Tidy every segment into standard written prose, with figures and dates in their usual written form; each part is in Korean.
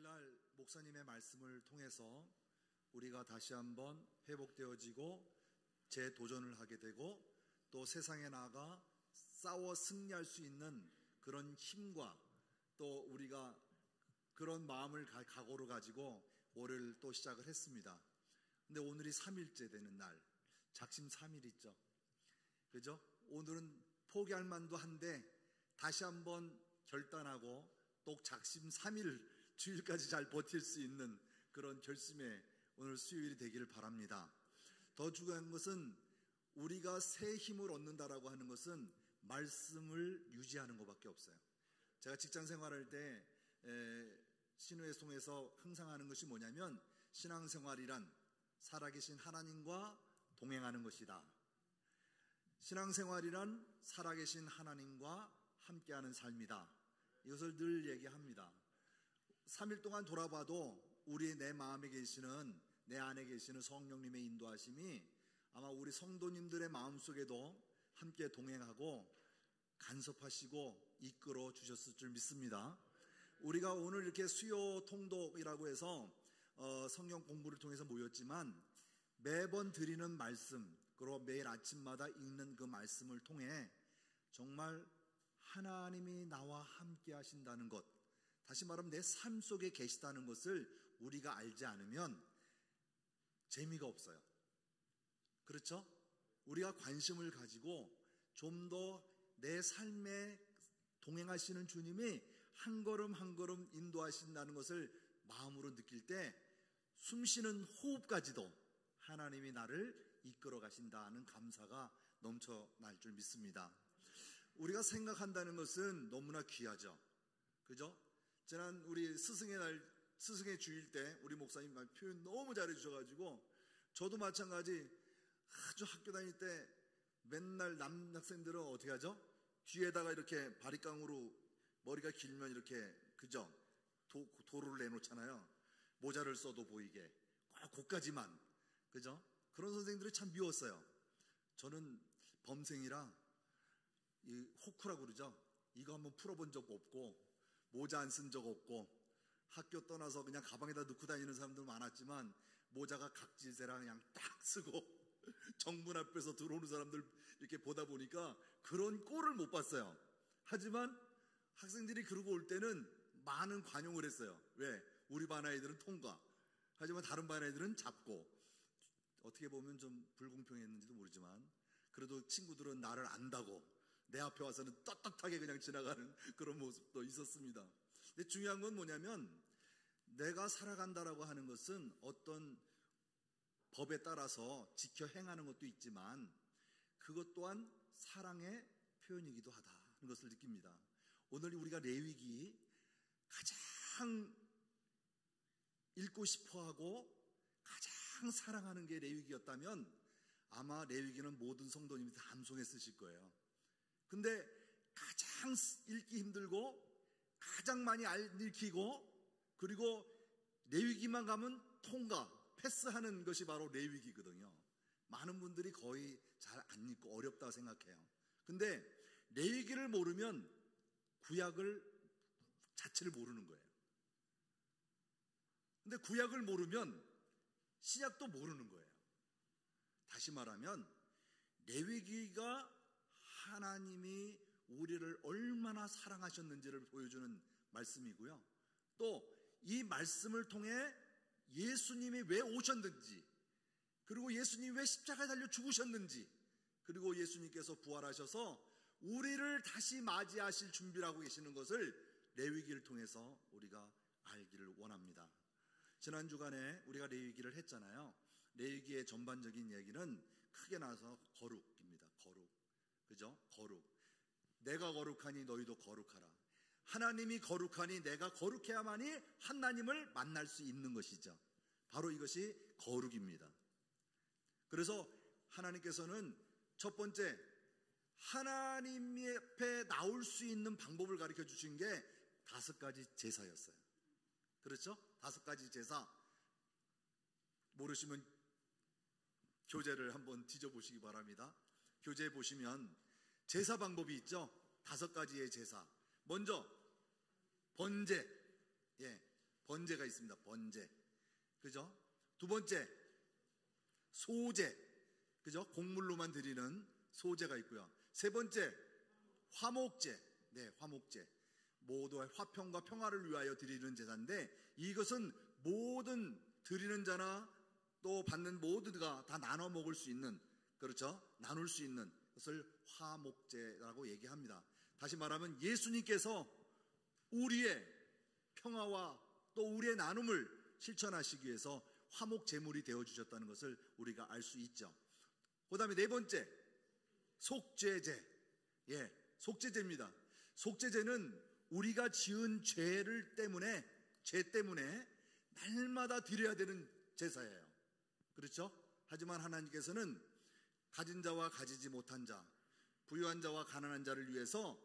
오늘날 목사님의 말씀을 통해서 우리가 다시 한번 회복되어지고 재도전을 하게 되고 또 세상에 나가 싸워 승리할 수 있는 그런 힘과 또 우리가 그런 마음을 각오로 가지고 올해를 또 시작을 했습니다. 근데 오늘이 3일째 되는 날, 작심 3일 있죠. 그죠? 오늘은 포기할 만도 한데 다시 한번 결단하고 또 작심 3일 주일까지 잘 버틸 수 있는 그런 결심의 오늘 수요일이 되기를 바랍니다. 더 중요한 것은 우리가 새 힘을 얻는다라고 하는 것은 말씀을 유지하는 것밖에 없어요. 제가 직장 생활할 때 신우회송에서 항상 하는 것이 뭐냐면 신앙생활이란 살아계신 하나님과 동행하는 것이다. 신앙생활이란 살아계신 하나님과 함께하는 삶이다. 이것을 늘 얘기합니다. 3일 동안 돌아봐도 내 마음에 계시는, 내 안에 계시는 성령님의 인도하심이 아마 우리 성도님들의 마음속에도 함께 동행하고 간섭하시고 이끌어 주셨을 줄 믿습니다. 우리가 오늘 이렇게 수요 통독이라고 해서 성경 공부를 통해서 모였지만 매번 드리는 말씀, 그리고 매일 아침마다 읽는 그 말씀을 통해 정말 하나님이 나와 함께 하신다는 것, 다시 말하면 내 삶 속에 계시다는 것을 우리가 알지 않으면 재미가 없어요. 그렇죠? 우리가 관심을 가지고 좀 더 내 삶에 동행하시는 주님이 한 걸음 한 걸음 인도하신다는 것을 마음으로 느낄 때 숨쉬는 호흡까지도 하나님이 나를 이끌어 가신다는 감사가 넘쳐날 줄 믿습니다. 우리가 생각한다는 것은 너무나 귀하죠. 그죠? 지난 우리 스승의 날, 스승의 주일 때 우리 목사님 표현 너무 잘해 주셔가지고 저도 마찬가지 아주 학교 다닐 때 맨날 남학생들은 어떻게 하죠? 뒤에다가 이렇게 바리깡으로 머리가 길면 이렇게, 그죠? 도로를 내놓잖아요. 모자를 써도 보이게. 꼭 거기까지만. 그죠? 그런 선생님들이 참 미웠어요. 저는 범생이라 이 호쿠라고 그러죠? 이거 한번 풀어본 적 없고 모자 안 쓴 적 없고 학교 떠나서 그냥 가방에다 넣고 다니는 사람들 많았지만 모자가 각질세라 그냥 딱 쓰고 정문 앞에서 들어오는 사람들 이렇게 보다 보니까 그런 꼴을 못 봤어요. 하지만 학생들이 그러고 올 때는 많은 관용을 했어요. 왜? 우리 반 아이들은 통과. 하지만 다른 반 아이들은 잡고. 어떻게 보면 좀 불공평했는지도 모르지만 그래도 친구들은 나를 안다고 내 앞에 와서는 떳떳하게 그냥 지나가는 그런 모습도 있었습니다. 근데 중요한 건 뭐냐면 내가 살아간다라고 하는 것은 어떤 법에 따라서 지켜 행하는 것도 있지만 그것 또한 사랑의 표현이기도 하다는 것을 느낍니다. 오늘 우리가 레위기 가장 읽고 싶어하고 가장 사랑하는 게 레위기였다면 아마 레위기는 모든 성도님이 다 암송해 쓰실 거예요. 근데 가장 읽기 힘들고 가장 많이 안 읽히고 그리고 레위기만 가면 통과, 패스하는 것이 바로 레위기거든요. 많은 분들이 거의 잘 안 읽고 어렵다고 생각해요. 근데 레위기를 모르면 구약을 자체를 모르는 거예요. 근데 구약을 모르면 신약도 모르는 거예요. 다시 말하면 레위기가 하나님이 우리를 얼마나 사랑하셨는지를 보여주는 말씀이고요. 또 이 말씀을 통해 예수님이 왜 오셨는지, 그리고 예수님이 왜 십자가에 달려 죽으셨는지, 그리고 예수님께서 부활하셔서 우리를 다시 맞이하실 준비를 하고 계시는 것을 레위기를 통해서 우리가 알기를 원합니다. 지난 주간에 우리가 레위기를 했잖아요. 레위기의 전반적인 얘기는 크게 나와서 거룩입니다. 거룩. 그죠? 거룩. 내가 거룩하니 너희도 거룩하라. 하나님이 거룩하니 내가 거룩해야만이 하나님을 만날 수 있는 것이죠. 바로 이것이 거룩입니다. 그래서 하나님께서는 첫 번째 하나님 앞에 나올 수 있는 방법을 가르쳐 주신 게 5가지 제사였어요. 그렇죠? 5가지 제사. 모르시면 교재를 한번 뒤져보시기 바랍니다. 교재에 보시면 제사 방법이 있죠. 5가지의 제사. 먼저 번제. 번제가 있습니다. 번제. 그죠? 두 번째, 소제. 그죠? 곡물로만 드리는 소제가 있고요. 세 번째, 화목제. 네, 화목제. 모두의 화평과 평화를 위하여 드리는 제사인데, 이것은 모든 드리는 자나 또 받는 모두가 다 나눠 먹을 수 있는, 그렇죠? 나눌 수 있는 것을 화목제라고 얘기합니다. 다시 말하면 예수님께서 우리의 평화와 또 우리의 나눔을 실천하시기 위해서 화목 제물이 되어주셨다는 것을 우리가 알 수 있죠. 그 다음에 네 번째, 속죄제. 예, 속죄제입니다. 속죄제는 우리가 지은 죄 때문에 날마다 드려야 되는 제사예요. 그렇죠? 하지만 하나님께서는 가진 자와 가지지 못한 자, 부유한 자와 가난한 자를 위해서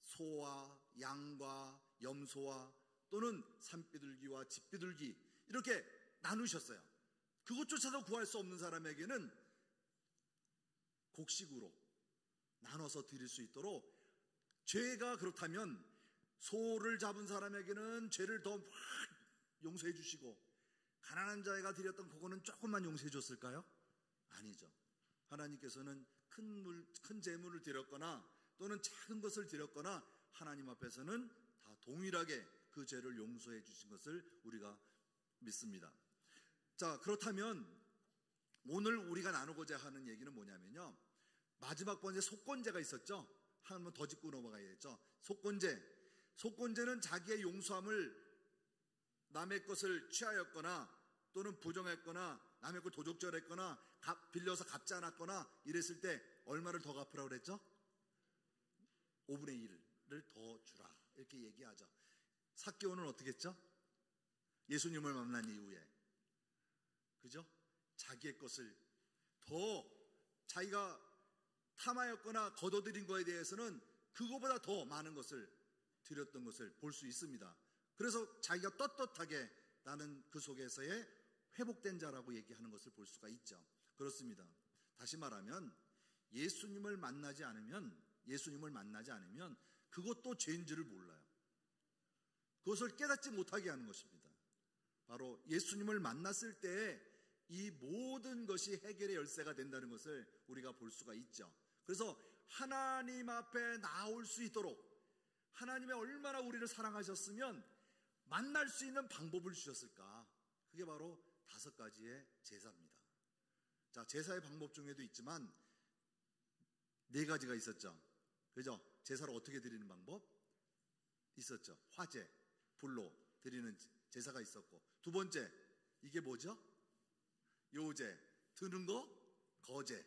소와 양과 염소와 또는 산비둘기와 집비둘기 이렇게 나누셨어요. 그것조차도 구할 수 없는 사람에게는 곡식으로 나눠서 드릴 수 있도록, 죄가 그렇다면 소를 잡은 사람에게는 죄를 더 막 용서해 주시고, 가난한 자가 드렸던 그거는 조금만 용서해 줬을까요? 아니죠. 하나님께서는 큰 재물을 드렸거나 또는 작은 것을 드렸거나 하나님 앞에서는 다 동일하게 그 죄를 용서해 주신 것을 우리가 믿습니다. 자, 그렇다면 오늘 우리가 나누고자 하는 얘기는 뭐냐면요, 마지막 번째 속건제가 있었죠. 한 번 더 짚고 넘어가야겠죠. 속건제는 자기의 용서함을 남의 것을 취하였거나 또는 부정했거나 남의 걸 도적질했거나 빌려서 갚지 않았거나 이랬을 때 얼마를 더 갚으라고 그랬죠? 5분의 1을 더 주라, 이렇게 얘기하죠. 삭개오는 어떻게 했죠? 예수님을 만난 이후에, 그죠? 자기의 것을 더, 자기가 탐하였거나 거둬들인 것에 대해서는 그거보다 더 많은 것을 드렸던 것을 볼 수 있습니다. 그래서 자기가 떳떳하게 나는 그 속에서의 회복된 자라고 얘기하는 것을 볼 수가 있죠. 그렇습니다. 다시 말하면 예수님을 만나지 않으면 그것도 죄인 줄을 몰라요. 그것을 깨닫지 못하게 하는 것입니다. 바로 예수님을 만났을 때에 이 모든 것이 해결의 열쇠가 된다는 것을 우리가 볼 수가 있죠. 그래서 하나님 앞에 나올 수 있도록, 하나님이 얼마나 우리를 사랑하셨으면 만날 수 있는 방법을 주셨을까? 그게 바로 5가지의 제사입니다. 자, 제사의 방법 중에도 있지만 4가지가 있었죠. 그죠? 제사를 어떻게 드리는 방법? 있었죠. 화제, 불로 드리는 제사가 있었고, 두 번째, 이게 뭐죠? 요제, 드는 거, 거제.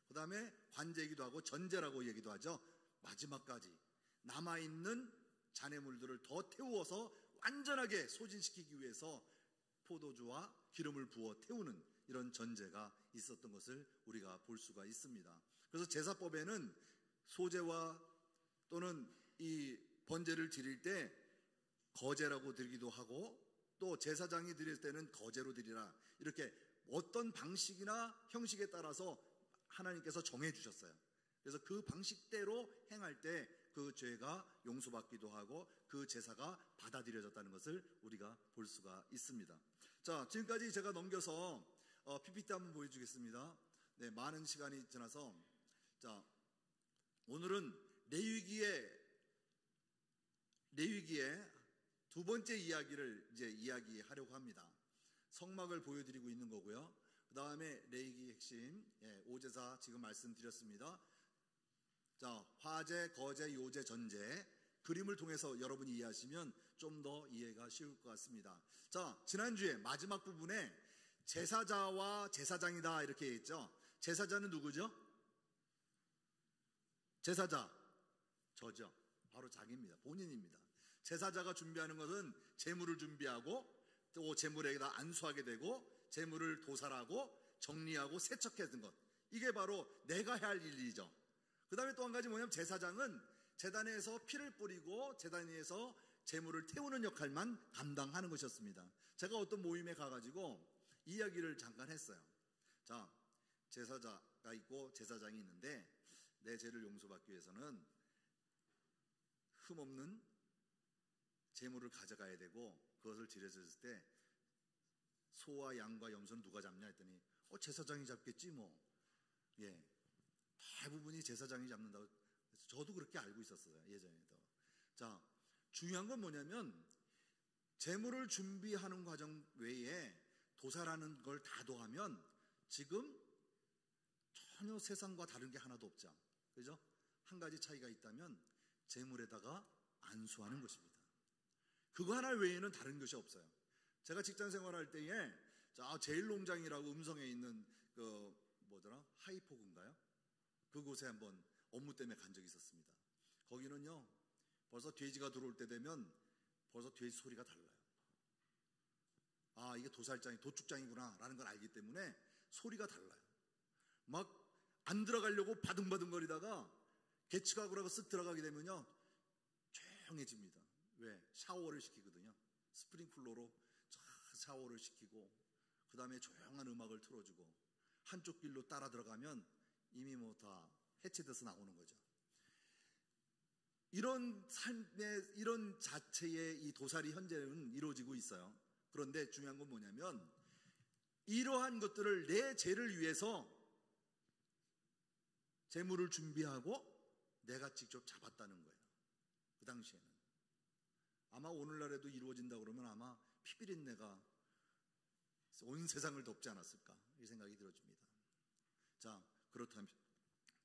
그 다음에 관제이기도 하고 전제라고 얘기도 하죠. 마지막까지 남아있는 잔해물들을 더 태우어서 완전하게 소진시키기 위해서 포도주와 기름을 부어 태우는 이런 전제가 있었던 것을 우리가 볼 수가 있습니다. 그래서 제사법에는 소제와 또는 이 번제를 드릴 때 거제라고 드리기도 하고, 또 제사장이 드릴 때는 거제로 드리라, 이렇게 어떤 방식이나 형식에 따라서 하나님께서 정해 주셨어요. 그래서 그 방식대로 행할 때 그 죄가 용서받기도 하고 그 제사가 받아들여졌다는 것을 우리가 볼 수가 있습니다. 자, 지금까지 제가 넘겨서 PPT 한번 보여주겠습니다. 네, 많은 시간이 지나서, 자, 오늘은 레위기의 두 번째 이야기를 이제 이야기하려고 합니다. 성막을 보여드리고 있는 거고요. 그 다음에 레위기 핵심, 오제사 지금 말씀드렸습니다. 자, 화제, 거제, 요제, 전제, 그림을 통해서 여러분이 이해하시면 좀 더 이해가 쉬울 것 같습니다. 자, 지난주에 마지막 부분에 제사자와 제사장이다 이렇게 했죠. 제사자는 누구죠? 제사자, 저죠. 바로 자기입니다. 본인입니다. 제사자가 준비하는 것은 제물을 준비하고 또 제물에다 안수하게 되고 제물을 도살하고 정리하고 세척하는 것, 이게 바로 내가 해야 할 일이죠. 그 다음에 또 한 가지 뭐냐면 제사장은 제단에서 피를 뿌리고 제단 위에서 제물을 태우는 역할만 감당하는 것이었습니다. 제가 어떤 모임에 가가지고 이야기를 잠깐 했어요. 자, 제사자가 있고 제사장이 있는데 내 죄를 용서받기 위해서는 흠없는 제물을 가져가야 되고 그것을 드렸을 때 소와 양과 염소는 누가 잡냐 했더니 제사장이 잡겠지 뭐. 예, 대부분이 제사장이 잡는다고. 저도 그렇게 알고 있었어요, 예전에도. 자, 중요한 건 뭐냐면 제물을 준비하는 과정 외에 도사라는 걸 다 더하면 지금 전혀 세상과 다른 게 하나도 없죠. 그죠? 한 가지 차이가 있다면 제물에다가 안수하는 것입니다. 그거 하나 외에는 다른 것이 없어요. 제가 직장 생활할 때에 제일농장이라고 음성에 있는 하이포구인가요? 그곳에 한번 업무 때문에 간 적이 있었습니다. 거기는요, 벌써 돼지가 들어올 때 되면 벌써 돼지 소리가 달라요. 이게 도축장이구나 라는 걸 알기 때문에 소리가 달라요. 막 안 들어가려고 바둥바둥거리다가 개츠가구라고 쓱 들어가게 되면요, 조용해집니다. 왜? 샤워를 시키거든요. 스프링클러로 샤워를 시키고 그 다음에 조용한 음악을 틀어주고 한쪽 길로 따라 들어가면 이미 다 해체돼서 나오는 거죠. 이런 삶의, 이런 자체의 이 도살이 현재는 이루어지고 있어요. 그런데 중요한 건 뭐냐면 이러한 것들을 내 죄를 위해서 제물을 준비하고 내가 직접 잡았다는 거예요. 그 당시에는. 아마 오늘날에도 이루어진다 그러면 아마 피비린내가 온 세상을 덮지 않았을까, 이 생각이 들어집니다. 자, 그렇다면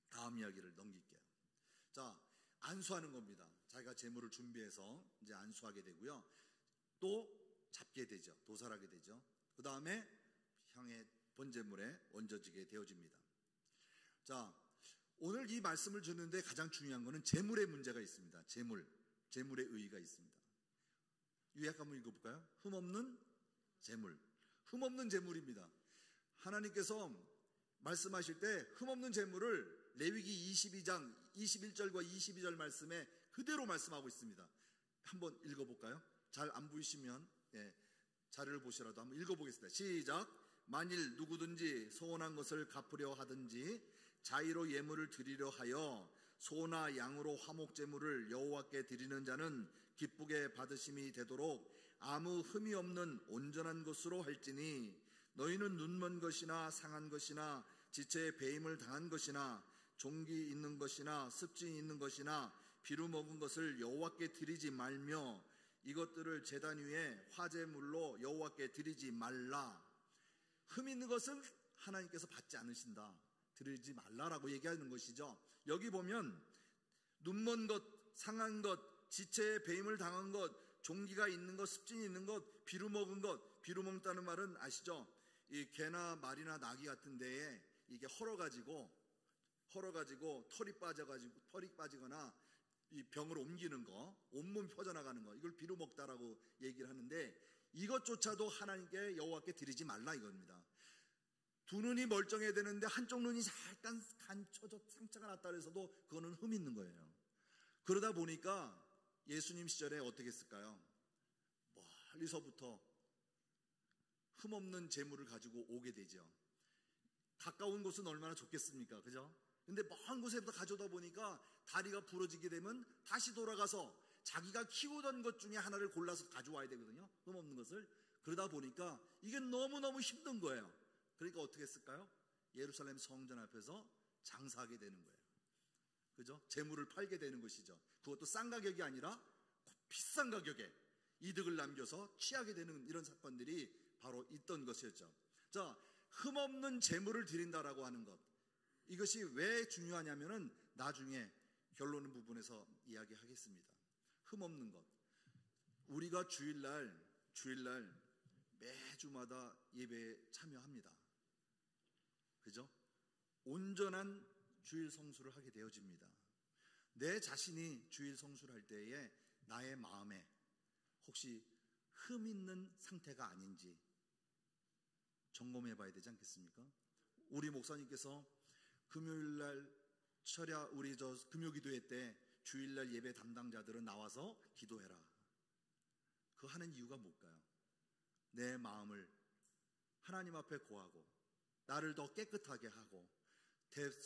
다음 이야기를 넘길게요. 자, 안수하는 겁니다. 자기가 제물을 준비해서 이제 안수하게 되고요. 또 잡게 되죠. 도살하게 되죠. 그 다음에 향해 번제물에 얹어지게 되어집니다. 자, 오늘 이 말씀을 듣는데 가장 중요한 것은 제물의 문제가 있습니다. 제물의 의의가 있습니다. 요약 한번 읽어볼까요? 흠없는 제물. 흠없는 제물입니다. 하나님께서 말씀하실 때 흠없는 제물을 레위기 22장 21절과 22절 말씀에 그대로 말씀하고 있습니다. 한번 읽어볼까요? 잘 안 보이시면 자료를 보시라도 한번 읽어보겠습니다. 시작. 만일 누구든지 소원한 것을 갚으려 하든지 자의로 예물을 드리려 하여 소나 양으로 화목제물을 여호와께 드리는 자는 기쁘게 받으심이 되도록 아무 흠이 없는 온전한 것으로 할지니 너희는 눈먼 것이나 상한 것이나 지체에 배임을 당한 것이나 종기 있는 것이나 습진이 있는 것이나 비루 먹은 것을 여호와께 드리지 말며 이것들을 제단 위에 화제물로 여호와께 드리지 말라. 흠 있는 것은 하나님께서 받지 않으신다. 드리지 말라라고 얘기하는 것이죠. 여기 보면 눈먼 것, 상한 것, 지체에 배임을 당한 것, 종기가 있는 것, 습진이 있는 것, 비루 먹은 것. 비루 먹다는 말은 아시죠? 이 개나 말이나 나귀 같은 데에 이게 헐어가지고 털이 빠지거나 이 병을 옮기는 거, 온몸 퍼져나가는 거, 이걸 비루 먹다라고 얘기를 하는데 이것조차도 하나님께 여호와께 드리지 말라 이겁니다. 두 눈이 멀쩡해야 되는데 한쪽 눈이 약간 간쳐져 상처가 났다 그래서도 그거는 흠 있는 거예요. 그러다 보니까 예수님 시절에 어떻게 했을까요? 멀리서부터 흠없는 제물을 가지고 오게 되죠. 가까운 곳은 얼마나 좋겠습니까? 그죠? 근데 먼 곳에부터 가져다 보니까 다리가 부러지게 되면 다시 돌아가서 자기가 키우던 것 중에 하나를 골라서 가져와야 되거든요. 흠없는 것을. 그러다 보니까 이게 너무너무 힘든 거예요. 그러니까 어떻게 했을까요? 예루살렘 성전 앞에서 장사하게 되는 거예요. 그죠? 재물을 팔게 되는 것이죠. 그것도 싼 가격이 아니라 비싼 가격에 이득을 남겨서 취하게 되는 이런 사건들이 바로 있던 것이었죠. 자, 흠없는 재물을 드린다라고 하는 것, 이것이 왜 중요하냐면은 나중에 결론 부분에서 이야기하겠습니다. 흠없는 것. 우리가 주일날 매주마다 예배에 참여합니다. 그죠? 온전한 주일 성수를 하게 되어집니다. 내 자신이 주일 성수를 할 때에 나의 마음에 혹시 흠 있는 상태가 아닌지 점검해 봐야 되지 않겠습니까? 우리 목사님께서 금요일날 우리 금요기도회 때 주일날 예배 담당자들은 나와서 기도해라. 그 하는 이유가 뭘까요? 내 마음을 하나님 앞에 고하고 나를 더 깨끗하게 하고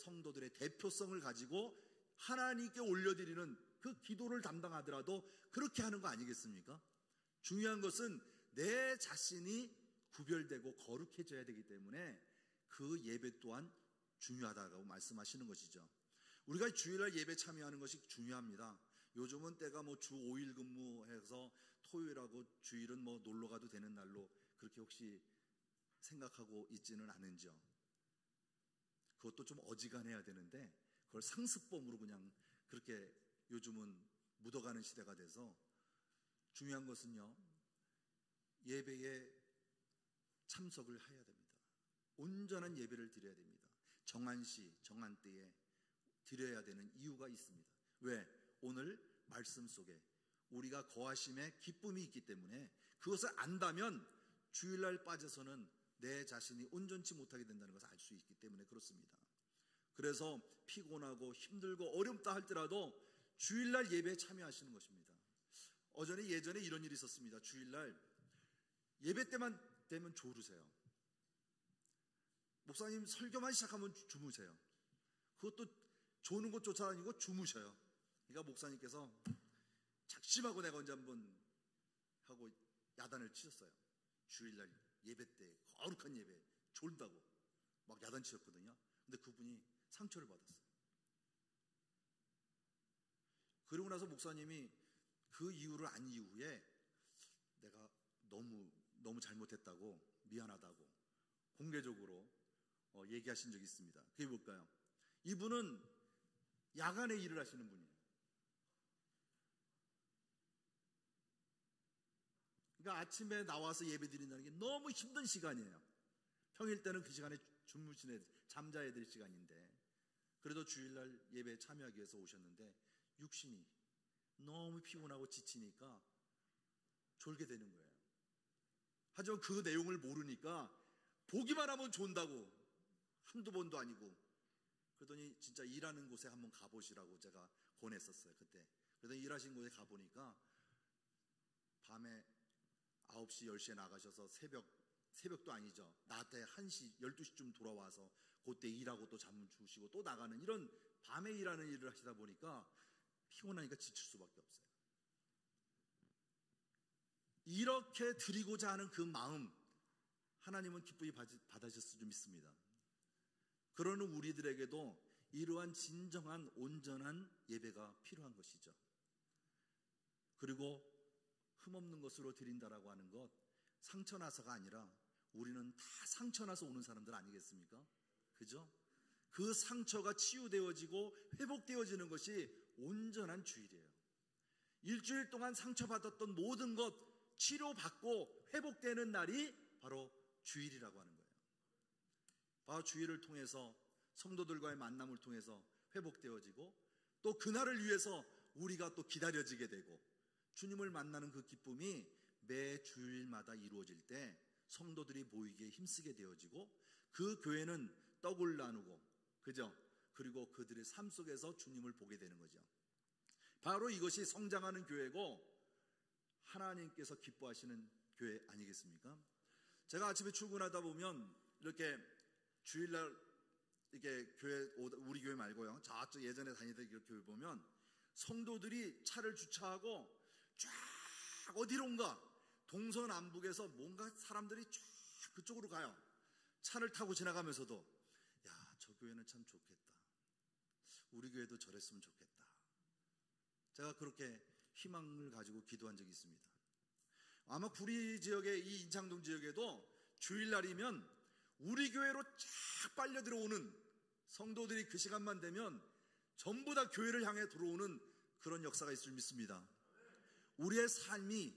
성도들의 대표성을 가지고 하나님께 올려드리는 그 기도를 담당하더라도 그렇게 하는 거 아니겠습니까? 중요한 것은 내 자신이 구별되고 거룩해져야 되기 때문에 그 예배 또한 중요하다고 말씀하시는 것이죠. 우리가 주일날 예배 참여하는 것이 중요합니다. 요즘은 때가 주 5일 근무해서 토요일하고 주일은 놀러 가도 되는 날로 그렇게 혹시 생각하고 있지는 않은지요. 그것도 좀 어지간해야 되는데 그걸 상습범으로 그냥 그렇게 요즘은 묻어가는 시대가 돼서 중요한 것은요, 예배에 참석을 해야 됩니다. 온전한 예배를 드려야 됩니다. 정한 시, 정한 때에 드려야 되는 이유가 있습니다. 왜? 오늘 말씀 속에 우리가 거하심에 기쁨이 있기 때문에 그것을 안다면 주일날 빠져서는 내 자신이 온전치 못하게 된다는 것을 알 수 있기 때문에 그렇습니다. 그래서 피곤하고 힘들고 어렵다 할지라도 주일날 예배에 참여하시는 것입니다. 예전에 이런 일이 있었습니다. 주일날 예배 때만 되면 졸으세요. 목사님 설교만 시작하면 주무세요. 그것도 조는 것조차 아니고 주무셔요. 그러니까 목사님께서 작심하고 내가 언제 한번 하고 야단을 치셨어요. 주일날 예배 때 거룩한 예배 졸다고 막 야단 치셨거든요. 근데 그분이 상처를 받았어요. 그러고 나서 목사님이 그 이유를 안 이후에 내가 너무 잘못했다고 미안하다고 공개적으로 얘기하신 적이 있습니다. 그게 뭘까요? 이분은 야간에 일을 하시는 분이에요. 그러니까 아침에 나와서 예배 드린다는 게 너무 힘든 시간이에요. 평일 때는 그 시간에 잠자야 될 시간인데 그래도 주일날 예배에 참여하기 위해서 오셨는데 육신이 너무 피곤하고 지치니까 졸게 되는 거예요. 하지만 그 내용을 모르니까 보기만 하면 존다고 한두 번도 아니고 그러더니 진짜 일하는 곳에 한번 가보시라고 제가 권했었어요. 그때 그래서 일하신 곳에 가보니까 밤에 9시, 10시에 나가셔서 새벽도 아니죠. 낮에 1시, 12시쯤 돌아와서 그때 일하고 또 잠 주시고 또 나가는 이런 밤에 일하는 일을 하시다 보니까 피곤하니까 지칠 수밖에 없어요. 이렇게 드리고자 하는 그 마음 하나님은 기쁘게 받으셨을 줄 믿습니다. 그러는 우리들에게도 이러한 진정한 온전한 예배가 필요한 것이죠. 그리고 흠없는 것으로 드린다라고 하는 것 상처나서가 아니라 우리는 다 상처나서 오는 사람들 아니겠습니까? 그죠? 그 상처가 치유되어지고 회복되어지는 것이 온전한 주일이에요. 일주일 동안 상처받았던 모든 것 치료받고 회복되는 날이 바로 주일이라고 하는 거예요. 바로 주일을 통해서 성도들과의 만남을 통해서 회복되어지고 또 그날을 위해서 우리가 또 기다려지게 되고 주님을 만나는 그 기쁨이 매 주일마다 이루어질 때 성도들이 모이기에 힘쓰게 되어지고 그 교회는 떡을 나누고 그죠? 그리고 그들의 삶 속에서 주님을 보게 되는 거죠. 바로 이것이 성장하는 교회고 하나님께서 기뻐하시는 교회 아니겠습니까? 제가 아침에 출근하다 보면 이렇게 주일날 이렇게 우리 교회 말고요. 저쪽 예전에 다니던 교회 보면 성도들이 차를 주차하고 쫙 어디론가 동서남북에서 뭔가 사람들이 쫙 그쪽으로 가요. 차를 타고 지나가면서도 야, 저 교회는 참 좋겠다. 우리 교회도 저랬으면 좋겠다. 제가 그렇게 희망을 가지고 기도한 적이 있습니다. 아마 구리 지역의 이 인창동 지역에도 주일날이면 우리 교회로 쫙 빨려 들어오는 성도들이 그 시간만 되면 전부 다 교회를 향해 들어오는 그런 역사가 있을 줄 믿습니다. 우리의 삶이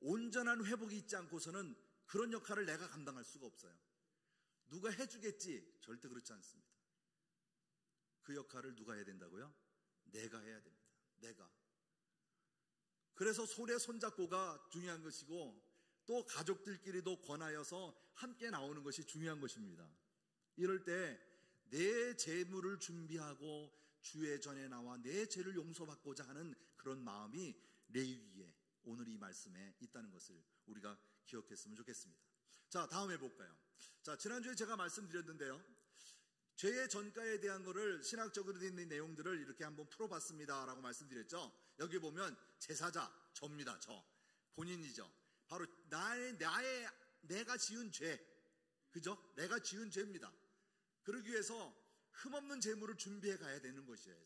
온전한 회복이 있지 않고서는 그런 역할을 내가 감당할 수가 없어요. 누가 해주겠지? 절대 그렇지 않습니다. 그 역할을 누가 해야 된다고요? 내가 해야 됩니다. 내가. 그래서 손에 손잡고가 중요한 것이고 또 가족들끼리도 권하여서 함께 나오는 것이 중요한 것입니다. 이럴 때 내 재물을 준비하고 주의 전에 나와 내 죄를 용서받고자 하는 그런 마음이 레위기에 오늘 이 말씀에 있다는 것을 우리가 기억했으면 좋겠습니다. 자, 다음 해볼까요? 자, 지난주에 제가 말씀드렸는데요. 죄의 전가에 대한 거를 신학적으로 되어 있는 내용들을 이렇게 한번 풀어봤습니다 라고 말씀드렸죠. 여기 보면 제사자, 저입니다. 저 본인이죠. 바로 내가 지은 죄, 그죠? 내가 지은 죄입니다. 그러기 위해서 흠없는 제물을 준비해 가야 되는 것이에요.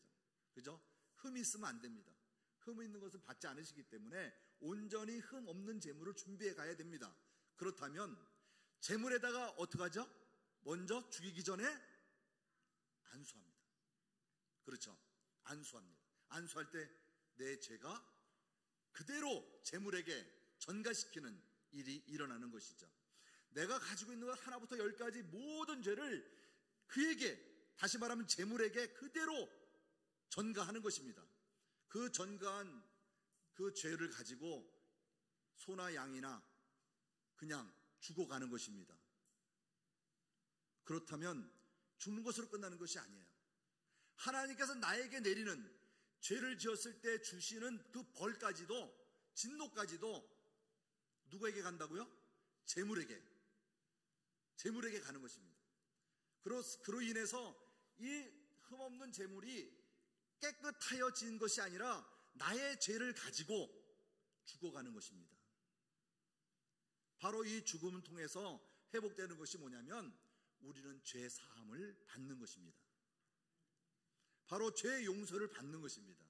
그죠? 흠이 있으면 안 됩니다. 흠이 있는 것은 받지 않으시기 때문에 온전히 흠 없는 제물을 준비해 가야 됩니다. 그렇다면 제물에다가 어떻게 하죠? 먼저 죽이기 전에 안수합니다. 그렇죠? 안수합니다. 안수할 때 내 죄가 그대로 제물에게 전가시키는 일이 일어나는 것이죠. 내가 가지고 있는 것 하나부터 열까지 모든 죄를 그에게, 다시 말하면 제물에게 그대로 전가하는 것입니다. 그 전가한 그 죄를 가지고 소나 양이나 그냥 죽어가는 것입니다. 그렇다면 죽는 것으로 끝나는 것이 아니에요. 하나님께서 나에게 내리는, 죄를 지었을 때 주시는 그 벌까지도, 진노까지도 누구에게 간다고요? 제물에게 가는 것입니다. 그로 인해서 이 흠없는 제물이 깨끗하여진 것이 아니라 나의 죄를 가지고 죽어가는 것입니다. 바로 이 죽음을 통해서 회복되는 것이 뭐냐면 우리는 죄 사함을 받는 것입니다. 바로 죄 용서를 받는 것입니다.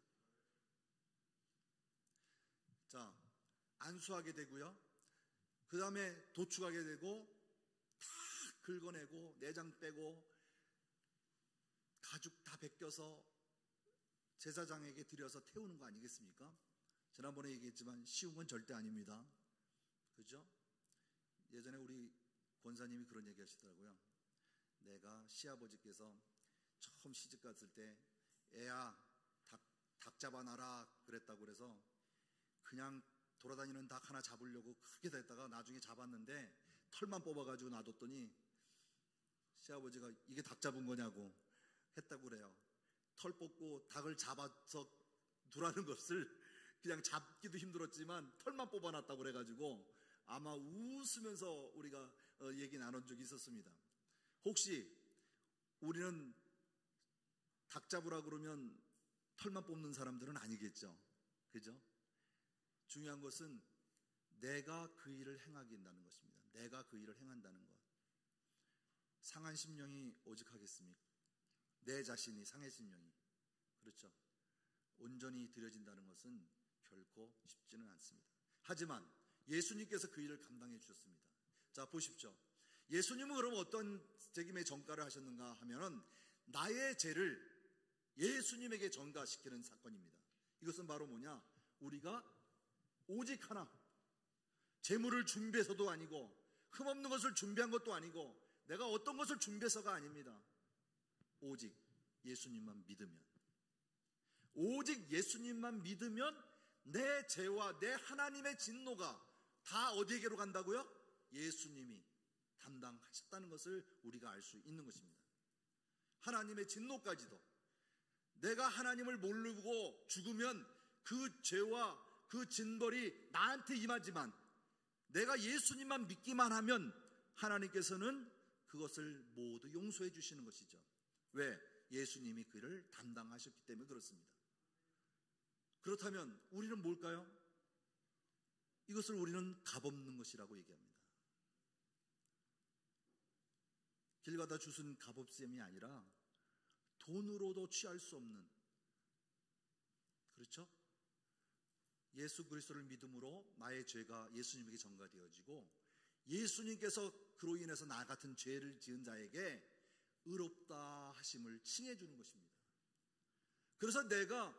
자, 안수하게 되고요. 그 다음에 도축하게 되고 다 긁어내고 내장 빼고 가죽 다 벗겨서 제사장에게 드려서 태우는 거 아니겠습니까? 지난번에 얘기했지만 쉬운 건 절대 아닙니다. 그죠? 예전에 우리 권사님이 그런 얘기 하시더라고요. 내가 시아버지께서 처음 시집 갔을 때 애야 닭 잡아놔라 그랬다고 그래서 그냥 돌아다니는 닭 하나 잡으려고 크게 됐다가 나중에 잡았는데 털만 뽑아가지고 놔뒀더니 시아버지가 이게 닭 잡은 거냐고 했다고 그래요. 털 뽑고 닭을 잡아서 두라는 것을 그냥 잡기도 힘들었지만 털만 뽑아놨다고 그래가지고 아마 웃으면서 우리가 얘기 나눈 적이 있었습니다. 혹시 우리는 닭 잡으라 그러면 털만 뽑는 사람들은 아니겠죠. 그죠? 중요한 것은 내가 그 일을 행하게 된다는 것입니다. 내가 그 일을 행한다는 것. 상한 심령이 오직 하겠습니까? 내 자신이 상한 심령이. 그렇죠. 온전히 드려진다는 것은 결코 쉽지는 않습니다. 하지만 예수님께서 그 일을 감당해 주셨습니다. 자, 보십시오. 예수님은 그럼 어떤 책임의 전가를 하셨는가 하면은 나의 죄를 예수님에게 전가시키는 사건입니다. 이것은 바로 뭐냐? 우리가 오직 하나, 재물을 준비해서도 아니고 흠없는 것을 준비한 것도 아니고 내가 어떤 것을 준비해서가 아닙니다. 오직 예수님만 믿으면, 오직 예수님만 믿으면 내 죄와 내 하나님의 진노가 다 어디에게로 간다고요? 예수님이 담당하셨다는 것을 우리가 알 수 있는 것입니다. 하나님의 진노까지도 내가 하나님을 모르고 죽으면 그 죄와 그 진벌이 나한테 임하지만 내가 예수님만 믿기만 하면 하나님께서는 그것을 모두 용서해 주시는 것이죠. 왜? 예수님이 그를 담당하셨기 때문에 그렇습니다. 그렇다면 우리는 뭘까요? 이것을 우리는 값없는 것이라고 얘기합니다. 길 가다 주순 값없음이 아니라 돈으로도 취할 수 없는, 그렇죠? 예수 그리스도를 믿음으로 나의 죄가 예수님에게 전가되어지고 예수님께서 그로 인해서 나 같은 죄를 지은 자에게 의롭다 하심을 칭해 주는 것입니다. 그래서 내가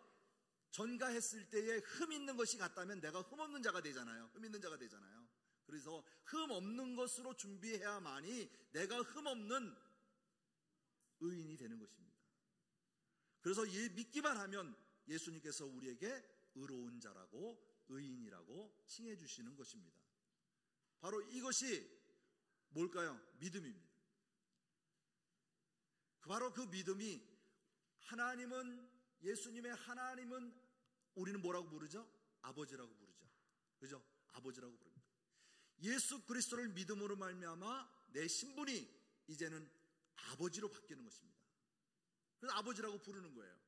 전가했을 때에 흠 있는 것이 같다면 내가 흠 없는 자가 되잖아요. 흠 있는 자가 되잖아요. 그래서 흠 없는 것으로 준비해야만이 내가 흠 없는 의인이 되는 것입니다. 그래서 믿기만 하면 예수님께서 우리에게 의로운 자라고 의인이라고 칭해 주시는 것입니다. 바로 이것이 뭘까요? 믿음입니다. 바로 그 믿음이 예수님의 하나님은 우리는 뭐라고 부르죠? 아버지라고 부르죠. 그죠? 아버지라고 부릅니다. 예수 그리스도를 믿음으로 말미암아 내 신분이 이제는 아버지로 바뀌는 것입니다. 그래서 아버지라고 부르는 거예요.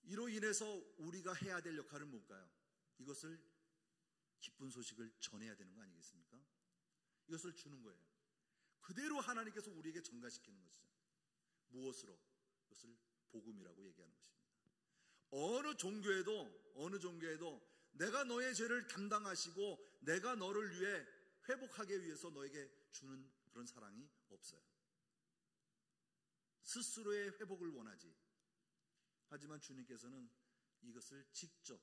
이로 인해서 우리가 해야 될 역할은 뭘까요? 이것을 기쁜 소식을 전해야 되는 거 아니겠습니까? 이것을 주는 거예요. 그대로 하나님께서 우리에게 전가시키는 것이죠. 무엇으로? 그것을 복음이라고 얘기하는 것입니다. 어느 종교에도 내가 너의 죄를 담당하시고 내가 너를 위해 회복하기 위해서 너에게 주는 그런 사랑이 없어요. 스스로의 회복을 원하지. 하지만 주님께서는 이것을 직접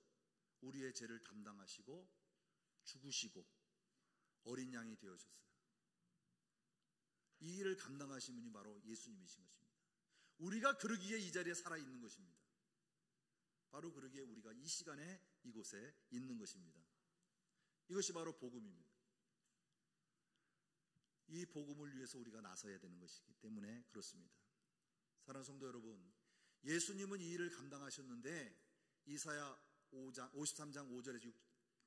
우리의 죄를 담당하시고 죽으시고 어린 양이 되어주셨어요. 이 일을 감당하신 분이 바로 예수님이신 것입니다. 우리가 그러기에 이 자리에 살아있는 것입니다. 바로 그러기에 우리가 이 시간에 이곳에 있는 것입니다. 이것이 바로 복음입니다. 이 복음을 위해서 우리가 나서야 되는 것이기 때문에 그렇습니다. 사랑하는 성도 여러분, 예수님은 이 일을 감당하셨는데 이사야 53장 5절에서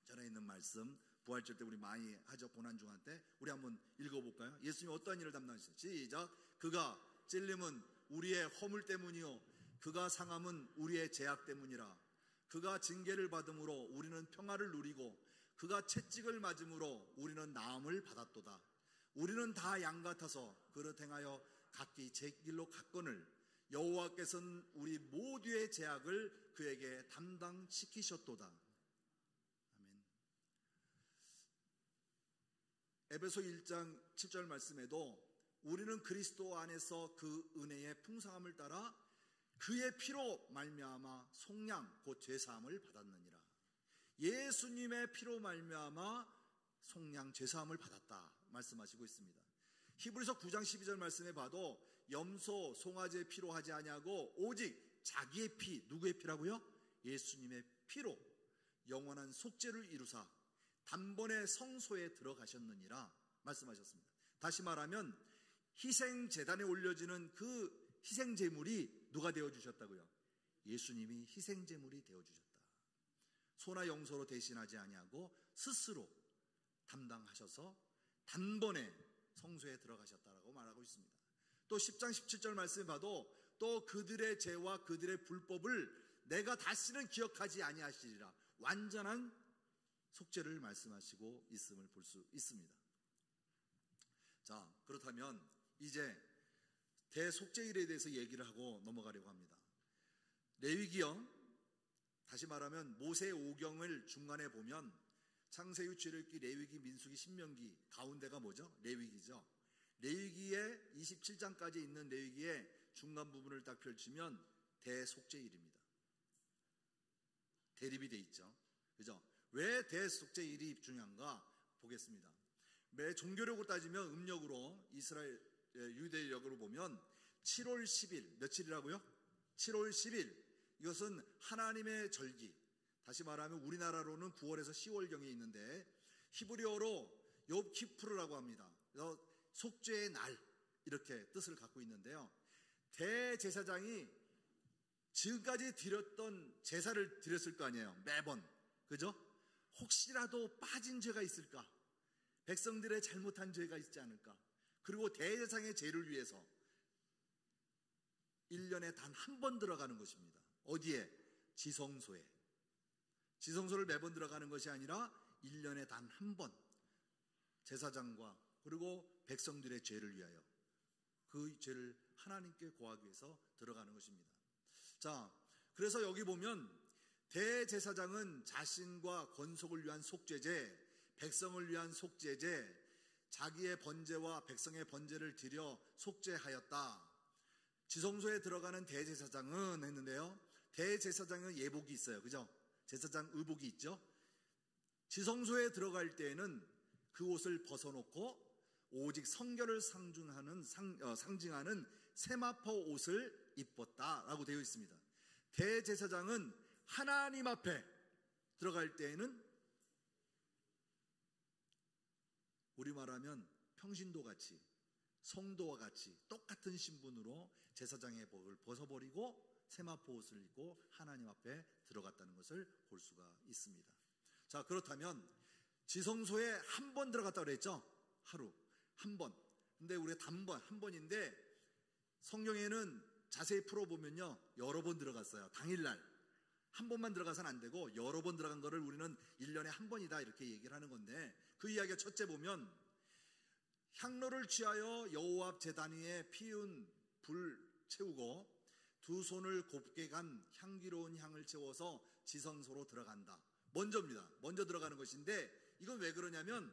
6절에 있는 말씀, 부활절 때 우리 많이 하죠. 고난중한 때 우리 한번 읽어볼까요? 예수님이 어떤 일을 담당하셨어요? 시작. 그가 찔림은 우리의 허물 때문이요 그가 상함은 우리의 죄악 때문이라. 그가 징계를 받음으로 우리는 평화를 누리고 그가 채찍을 맞음으로 우리는 나음을 받았도다. 우리는 다 양 같아서 그릇 행하여 각기 제 길로 갔거늘 여호와께서는 우리 모두의 죄악을 그에게 담당시키셨도다. 아멘. 에베소 1장 7절 말씀에도 우리는 그리스도 안에서 그 은혜의 풍성함을 따라 그의 피로 말미암아 속량 곧 죄사함을 받았느니라. 예수님의 피로 말미암아 속량 죄사함을 받았다 말씀하시고 있습니다. 히브리서 9장 12절 말씀에 봐도 염소, 송아지의 피로 하지 아니하고 오직 자기의 피, 누구의 피라고요? 예수님의 피로 영원한 속죄를 이루사 단번에 성소에 들어가셨느니라 말씀하셨습니다. 다시 말하면 희생제단에 올려지는 그 희생제물이 누가 되어주셨다고요? 예수님이 희생제물이 되어주셨다. 소나 영소로 대신하지 아니하고 스스로 담당하셔서 단번에 성소에 들어가셨다라고 말하고 있습니다. 또 10장 17절 말씀을 봐도 또 그들의 죄와 그들의 불법을 내가 다시는 기억하지 아니하시리라. 완전한 속죄를 말씀하시고 있음을 볼 수 있습니다. 자, 그렇다면 이제 대속죄일에 대해서 얘기를 하고 넘어가려고 합니다. 레위기형, 다시 말하면 모세 오경을 중간에 보면 창세기, 출애굽기, 레위기, 민수기, 신명기 가운데가 뭐죠? 레위기죠. 레위기의 27장까지 있는 레위기의 중간 부분을 딱 펼치면 대속죄일입니다. 대립이 돼 있죠. 그죠? 왜 대속죄일이 중요한가 보겠습니다. 매 종교력으로 따지면 음력으로 이스라엘 유대력으로 보면 7월 10일 며칠이라고요? 7월 10일 이것은 하나님의 절기, 다시 말하면 우리나라로는 9월에서 10월경에 있는데 히브리어로 욤키푸르라고 합니다. 그래서 속죄의 날 이렇게 뜻을 갖고 있는데요. 대제사장이 지금까지 드렸던 제사를 드렸을 거 아니에요. 매번. 그죠? 혹시라도 빠진 죄가 있을까? 백성들의 잘못한 죄가 있지 않을까? 그리고 대제사장의 죄를 위해서 1년에 단 한 번 들어가는 것입니다. 어디에? 지성소에. 지성소를 매번 들어가는 것이 아니라 1년에 단 한 번 제사장과 그리고 백성들의 죄를 위하여 그 죄를 하나님께 고하기 위해서 들어가는 것입니다. 자, 그래서 여기 보면 대제사장은 자신과 권속을 위한 속죄제, 백성을 위한 속죄제, 자기의 번제와 백성의 번제를 드려 속죄하였다. 지성소에 들어가는 대제사장은 했는데요. 대제사장은 예복이 있어요. 그죠? 제사장 의복이 있죠. 지성소에 들어갈 때에는 그 옷을 벗어놓고 오직 성결을 상징하는 세마포 옷을 입었다라고 되어 있습니다. 대제사장은 하나님 앞에 들어갈 때에는 우리 말하면 평신도 같이 성도와 같이 똑같은 신분으로 제사장의 복을 벗어버리고 세마포 옷을 입고 하나님 앞에 들어갔다는 것을 볼 수가 있습니다. 자, 그렇다면 지성소에 한 번 들어갔다고 그랬죠? 하루 한 번. 근데 우리가 단번 한 번인데 성경에는 자세히 풀어보면요 여러 번 들어갔어요. 당일날 한 번만 들어가서는 안 되고 여러 번 들어간 거를 우리는 1년에 한 번이다 이렇게 얘기를 하는 건데, 그 이야기가 첫째 보면 향로를 취하여 여호와 앞 제단 위에 피운 불 채우고 두 손을 곱게 간 향기로운 향을 채워서 지성소로 들어간다. 먼저입니다. 먼저 들어가는 것인데, 이건 왜 그러냐면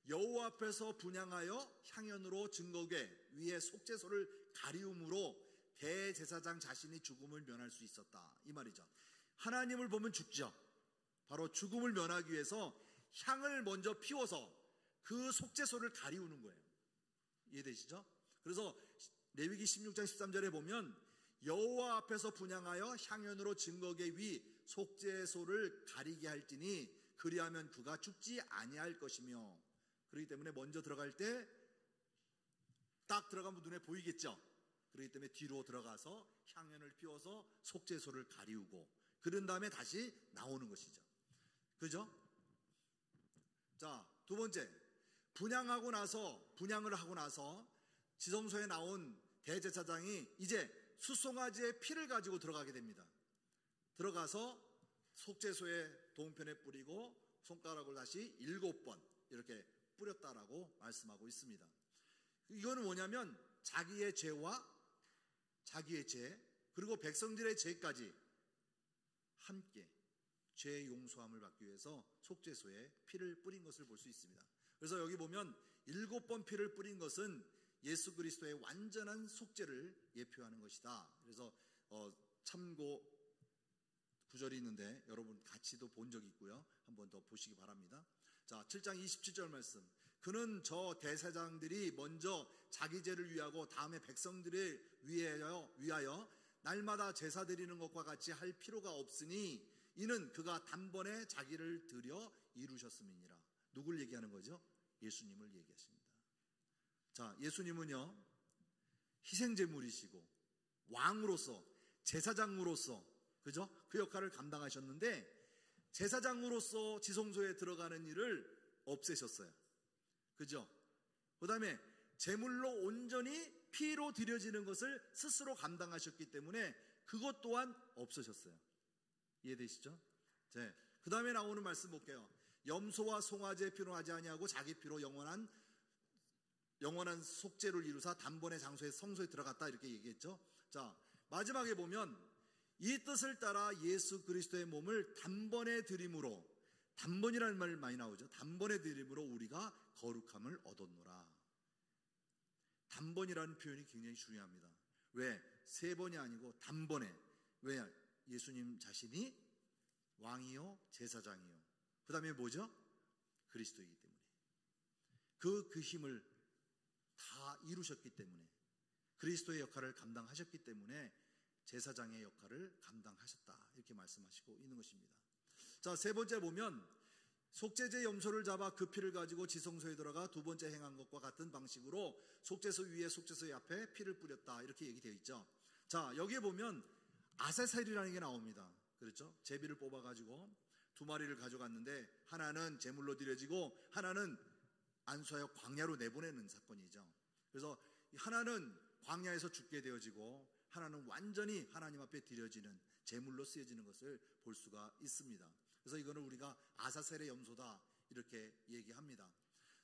여호와 앞에서 분향하여 향연으로 증거궤 위에 속죄소를 가리움으로 대제사장 자신이 죽음을 면할 수 있었다 이 말이죠. 하나님을 보면 죽죠. 바로 죽음을 면하기 위해서 향을 먼저 피워서 그 속죄소를 가리우는 거예요. 이해되시죠? 그래서 레위기 16장 13절에 보면 여호와 앞에서 분향하여 향연으로 증거궤 위 속죄소를 가리게 할지니 그리하면 그가 죽지 아니할 것이며, 그렇기 때문에 먼저 들어갈 때 딱 들어가면 눈에 보이겠죠. 그렇기 때문에 뒤로 들어가서 향연을 피워서 속죄소를 가리우고 그런 다음에 다시 나오는 것이죠. 그죠? 자, 두 번째, 분향을 하고 나서 지성소에 나온 대제사장이 이제 숫송아지의 피를 가지고 들어가게 됩니다. 들어가서 속죄소의 동편에 뿌리고 손가락을 다시 7번 이렇게 뿌렸다라고 말씀하고 있습니다. 이거는 뭐냐면 자기의 죄와 자기의 죄 그리고 백성들의 죄까지 함께 죄의 용서함을 받기 위해서 속죄소에 피를 뿌린 것을 볼 수 있습니다. 그래서 여기 보면 7번 피를 뿌린 것은 예수 그리스도의 완전한 속죄를 예표하는 것이다. 그래서 참고 구절이 있는데 여러분 같이도 본 적이 있고요. 한번 더 보시기 바랍니다. 자, 7장 27절 말씀. 그는 저 대제사장들이 먼저 자기 죄를 위하고 다음에 백성들을 위하여 날마다 제사 드리는 것과 같이 할 필요가 없으니 이는 그가 단번에 자기를 드려 이루셨음이니라. 누굴 얘기하는 거죠? 예수님을 얘기하십니다. 자, 예수님은요 희생제물이시고 왕으로서 제사장으로서 그죠? 그 역할을 감당하셨는데 제사장으로서 지성소에 들어가는 일을 없애셨어요. 그죠? 그 다음에 제물로 온전히 피로 드려지는 것을 스스로 감당하셨기 때문에 그것 또한 없으셨어요. 이해되시죠? 네. 그 다음에 나오는 말씀 볼게요. 염소와 송아지의 피로 하지 아니하고 자기 피로 영원한 속죄를 이루사 단번에 장소에 성소에 들어갔다 이렇게 얘기했죠. 자, 마지막에 보면 이 뜻을 따라 예수 그리스도의 몸을 단번에 드림으로, 단번이라는 말 많이 나오죠. 단번에 드림으로 우리가 거룩함을 얻었노라. 단번이라는 표현이 굉장히 중요합니다. 왜? 3번이 아니고 단번에. 왜? 예수님 자신이 왕이요 제사장이요 그 다음에 뭐죠? 그리스도이기 때문에 그 힘을 다 이루셨기 때문에 그리스도의 역할을 감당하셨기 때문에 제사장의 역할을 감당하셨다 이렇게 말씀하시고 있는 것입니다. 자, 세 번째 보면 속죄제 염소를 잡아 그 피를 가지고 지성소에 들어가 두 번째 행한 것과 같은 방식으로 속죄소 위에 속죄소의 앞에 피를 뿌렸다 이렇게 얘기되어 있죠. 자, 여기에 보면 아세셀이라는 게 나옵니다. 그렇죠? 제비를 뽑아가지고 2마리를 가져갔는데 하나는 제물로 드려지고 하나는 안수하여 광야로 내보내는 사건이죠. 그래서 하나는 광야에서 죽게 되어지고 하나는 완전히 하나님 앞에 드려지는 제물로 쓰여지는 것을 볼 수가 있습니다. 그래서 이거는 우리가 아사셀의 염소다 이렇게 얘기합니다.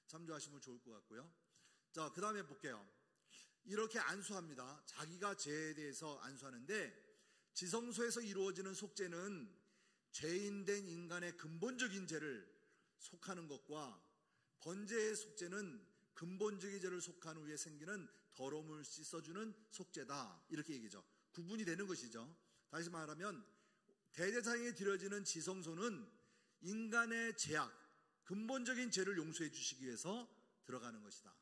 참조하시면 좋을 것 같고요. 자, 그 다음에 볼게요. 이렇게 안수합니다. 자기가 죄에 대해서 안수하는데 지성소에서 이루어지는 속죄는 죄인된 인간의 근본적인 죄를 속하는 것과 번제의 속죄는 근본적인 죄를 속한 후에 생기는 더러움을 씻어주는 속죄다 이렇게 얘기죠. 구분이 되는 것이죠. 다시 말하면 대제사장에 드려지는 지성소는 인간의 죄악, 근본적인 죄를 용서해 주시기 위해서 들어가는 것이다.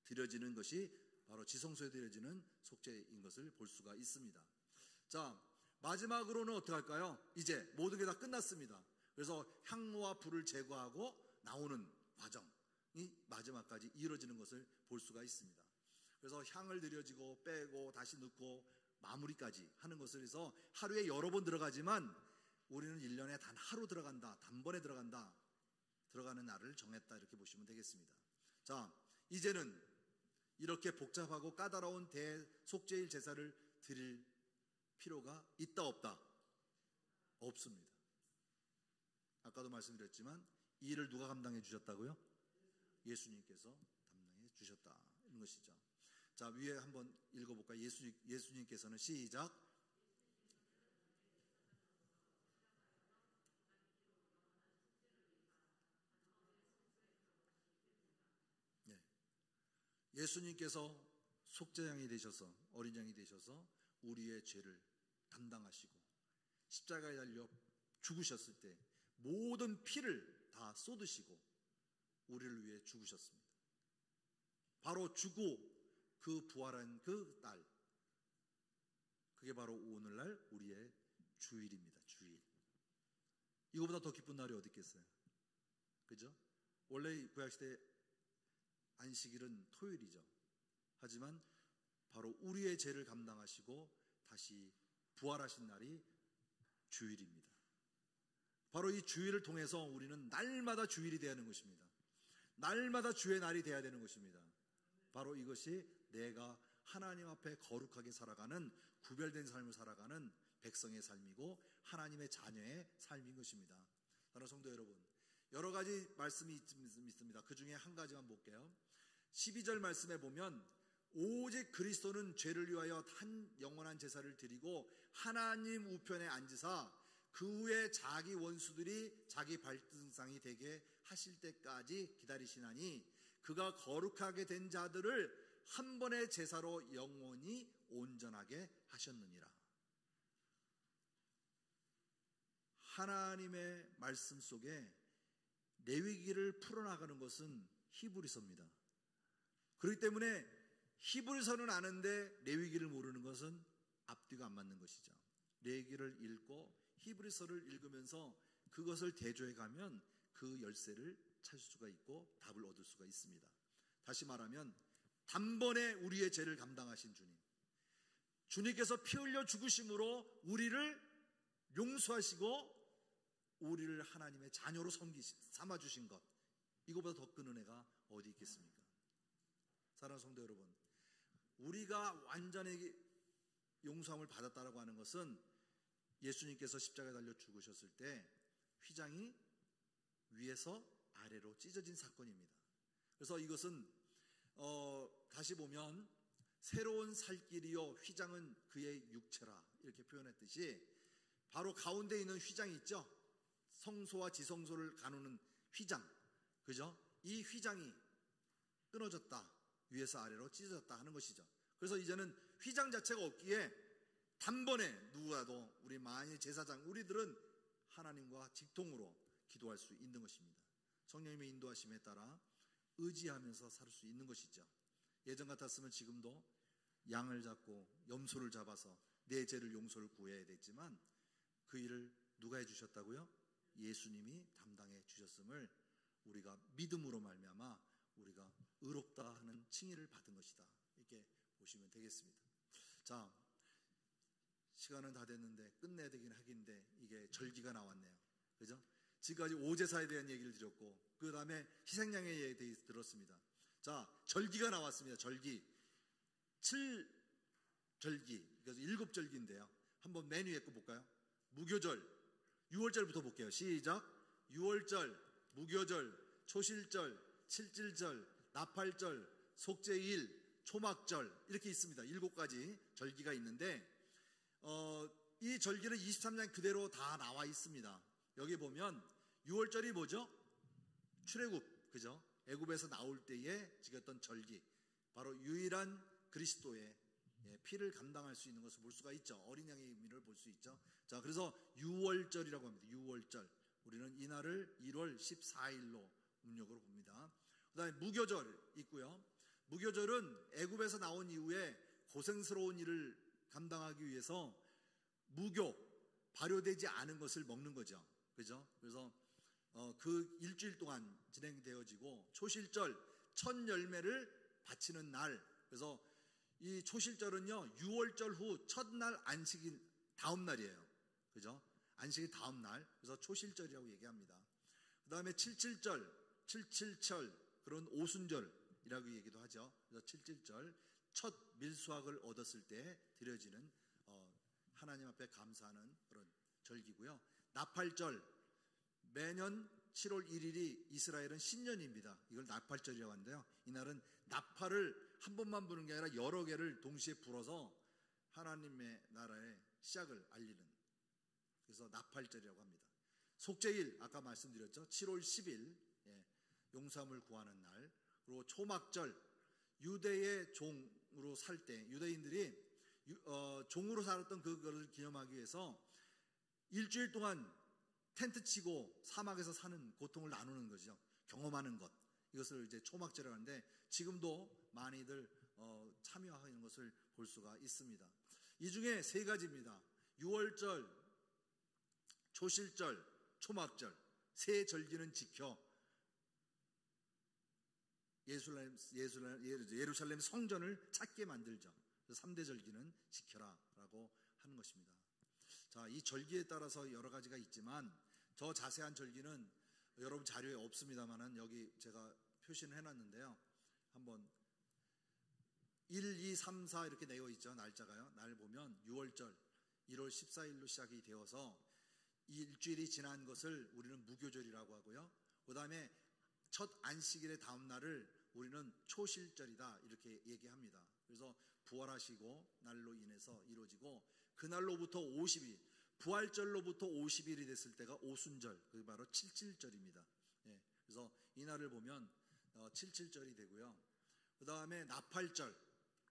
드려지는 것이 바로 지성소에 드려지는 속죄인 것을 볼 수가 있습니다. 자, 마지막으로는 어떻게 할까요? 이제 모든 게 다 끝났습니다. 그래서 향로와 불을 제거하고 나오는 과정이 마지막까지 이루어지는 것을 볼 수가 있습니다. 그래서 향을 드려지고 빼고 다시 넣고 마무리까지 하는 것을 해서 하루에 여러 번 들어가지만 우리는 1년에 단 하루 들어간다, 단번에 들어간다, 들어가는 날을 정했다 이렇게 보시면 되겠습니다. 자, 이제는 이렇게 복잡하고 까다로운 대속죄일 제사를 드릴 필요가 있다 없다? 없습니다. 아까도 말씀드렸지만 이 일을 누가 감당해 주셨다고요? 예수님께서 감당해 주셨다는 것이죠. 자, 위에 한번 읽어볼까요? 예수님께서는 시작. 네. 예수님께서 속죄양이 되셔서, 어린 양이 되셔서 우리의 죄를 담당하시고 십자가에 달려 죽으셨을 때 모든 피를 다 쏟으시고 우리를 위해 죽으셨습니다. 바로 죽고 그 부활한 그 날, 그게 바로 오늘날 우리의 주일입니다. 주일. 이거보다 더 기쁜 날이 어디 있겠어요? 그죠? 원래 구약시대 안식일은 토요일이죠. 하지만 바로 우리의 죄를 감당하시고 다시 부활하신 날이 주일입니다. 바로 이 주일을 통해서 우리는 날마다 주일이 되어야 하는 것입니다. 날마다 주의 날이 되어야 되는 것입니다. 바로 이것이 내가 하나님 앞에 거룩하게 살아가는, 구별된 삶을 살아가는 백성의 삶이고 하나님의 자녀의 삶인 것입니다. 사랑하는 성도 여러분, 여러 가지 말씀이 있습니다. 그 중에 한 가지만 볼게요. 12절 말씀에 보면 오직 그리스도는 죄를 위하여 한 영원한 제사를 드리고 하나님 우편에 앉으사 그 후에 자기 원수들이 자기 발등상이 되게 하실 때까지 기다리시나니 그가 거룩하게 된 자들을 한 번의 제사로 영원히 온전하게 하셨느니라. 하나님의 말씀 속에 레위기를 풀어나가는 것은 히브리서입니다. 그렇기 때문에 히브리서는 아는데 레위기를 모르는 것은 앞뒤가 안 맞는 것이죠. 레위기를 읽고 히브리서를 읽으면서 그것을 대조해 가면 그 열쇠를 찾을 수가 있고 답을 얻을 수가 있습니다. 다시 말하면 단번에 우리의 죄를 감당하신 주님, 주님께서 피 흘려 죽으심으로 우리를 용서하시고 우리를 하나님의 자녀로 삼아주신 것, 이거보다 더 큰 은혜가 어디 있겠습니까? 사랑하는 성도 여러분, 우리가 완전히 용서함을 받았다라고 하는 것은 예수님께서 십자가에 달려 죽으셨을 때 휘장이 위에서 아래로 찢어진 사건입니다. 그래서 이것은 다시 보면 새로운 살길이요 휘장은 그의 육체라 이렇게 표현했듯이 바로 가운데 있는 휘장이 있죠. 성소와 지성소를 가누는 휘장, 그죠? 이 휘장이 끊어졌다, 위에서 아래로 찢어졌다 하는 것이죠. 그래서 이제는 휘장 자체가 없기에 단번에 누구라도 우리 만일 제사장 우리들은 하나님과 직통으로 기도할 수 있는 것입니다. 성령님의 인도하심에 따라 의지하면서 살 수 있는 것이죠. 예전 같았으면 지금도 양을 잡고 염소를 잡아서 내 죄를 용서를 구해야 됐지만 그 일을 누가 해주셨다고요? 예수님이 담당해 주셨음을 우리가 믿음으로 말미암아 우리가 의롭다 하는 칭의를 받은 것이다, 이렇게 보시면 되겠습니다. 자, 시간은 다 됐는데 끝내야 되긴 하긴데 이게 절기가 나왔네요. 그죠? 지금까지 오제사에 대한 얘기를 드렸고 그 다음에 희생양에 대해 들었습니다. 자, 절기가 나왔습니다. 절기 7절기, 그래서 7절기인데요 한번 맨 위에 거 볼까요? 무교절, 6월절부터 볼게요. 시작. 6월절, 무교절, 초실절, 칠칠절, 나팔절, 속죄일, 초막절, 이렇게 있습니다. 7가지 절기가 있는데 이 절기는 23년 그대로 다 나와 있습니다. 여기 보면 6월절이 뭐죠? 출애굽, 그죠? 애굽에서 나올 때에 지켰던 절기, 바로 유일한 그리스도의 피를 감당할 수 있는 것을 볼 수가 있죠. 어린 양의 의미를 볼 수 있죠. 자, 그래서 6월절이라고 합니다. 6월절. 우리는 이날을 1월 14일로 음력으로 봅니다. 그 다음에 무교절 있고요. 무교절은 애굽에서 나온 이후에 고생스러운 일을 감당하기 위해서 무교, 발효되지 않은 것을 먹는 거죠. 그죠? 그래서 그 일주일 동안 진행되어지고 초실절, 첫 열매를 바치는 날. 그래서 이 초실절은요 6월절 후 첫날 안식일 다음 날이에요. 그죠? 안식일 다음 날. 그래서 초실절이라고 얘기합니다. 그 다음에 칠칠절, 칠칠철, 그런 오순절이라고 얘기도 하죠. 그래서 칠칠절, 첫 밀수확을 얻었을 때 드려지는 하나님 앞에 감사하는 그런 절기고요. 나팔절, 매년 7월 1일이 이스라엘은 신년입니다. 이걸 나팔절이라고 하는데요. 이날은 나팔을 한 번만 부는 게 아니라 여러 개를 동시에 불어서 하나님의 나라의 시작을 알리는, 그래서 나팔절이라고 합니다. 속죄일, 아까 말씀드렸죠. 7월 10일, 용사물 구하는 날. 그리고 초막절, 유대의 종으로 살 때 유대인들이 종으로 살았던 그거를 기념하기 위해서 일주일 동안 텐트 치고 사막에서 사는 고통을 나누는 거죠. 경험하는 것, 이것을 이제 초막절이라고 하는데 지금도 많이들 참여하는 것을 볼 수가 있습니다. 이 중에 세 가지입니다. 유월절, 초실절, 초막절, 세 절기는 지켜 예루살렘 성전을 찾게 만들죠. 3대 절기는 지켜라 라고 하는 것입니다. 자, 이 절기에 따라서 여러 가지가 있지만 더 자세한 절기는 여러분 자료에 없습니다만은 여기 제가 표시를 해놨는데요. 한번 1, 2, 3, 4 이렇게 되어 있죠. 날짜가요. 날 보면 6월절 1월 14일로 시작이 되어서 이 일주일이 지난 것을 우리는 무교절이라고 하고요. 그 다음에 첫 안식일의 다음 날을 우리는 초실절이다 이렇게 얘기합니다. 그래서 부활하시고 날로 인해서 이루어지고 그날로부터 50일, 부활절로부터 50일이 됐을 때가 오순절, 그게 바로 칠칠절입니다. 그래서 이 날을 보면 칠칠절이 되고요. 그 다음에 나팔절,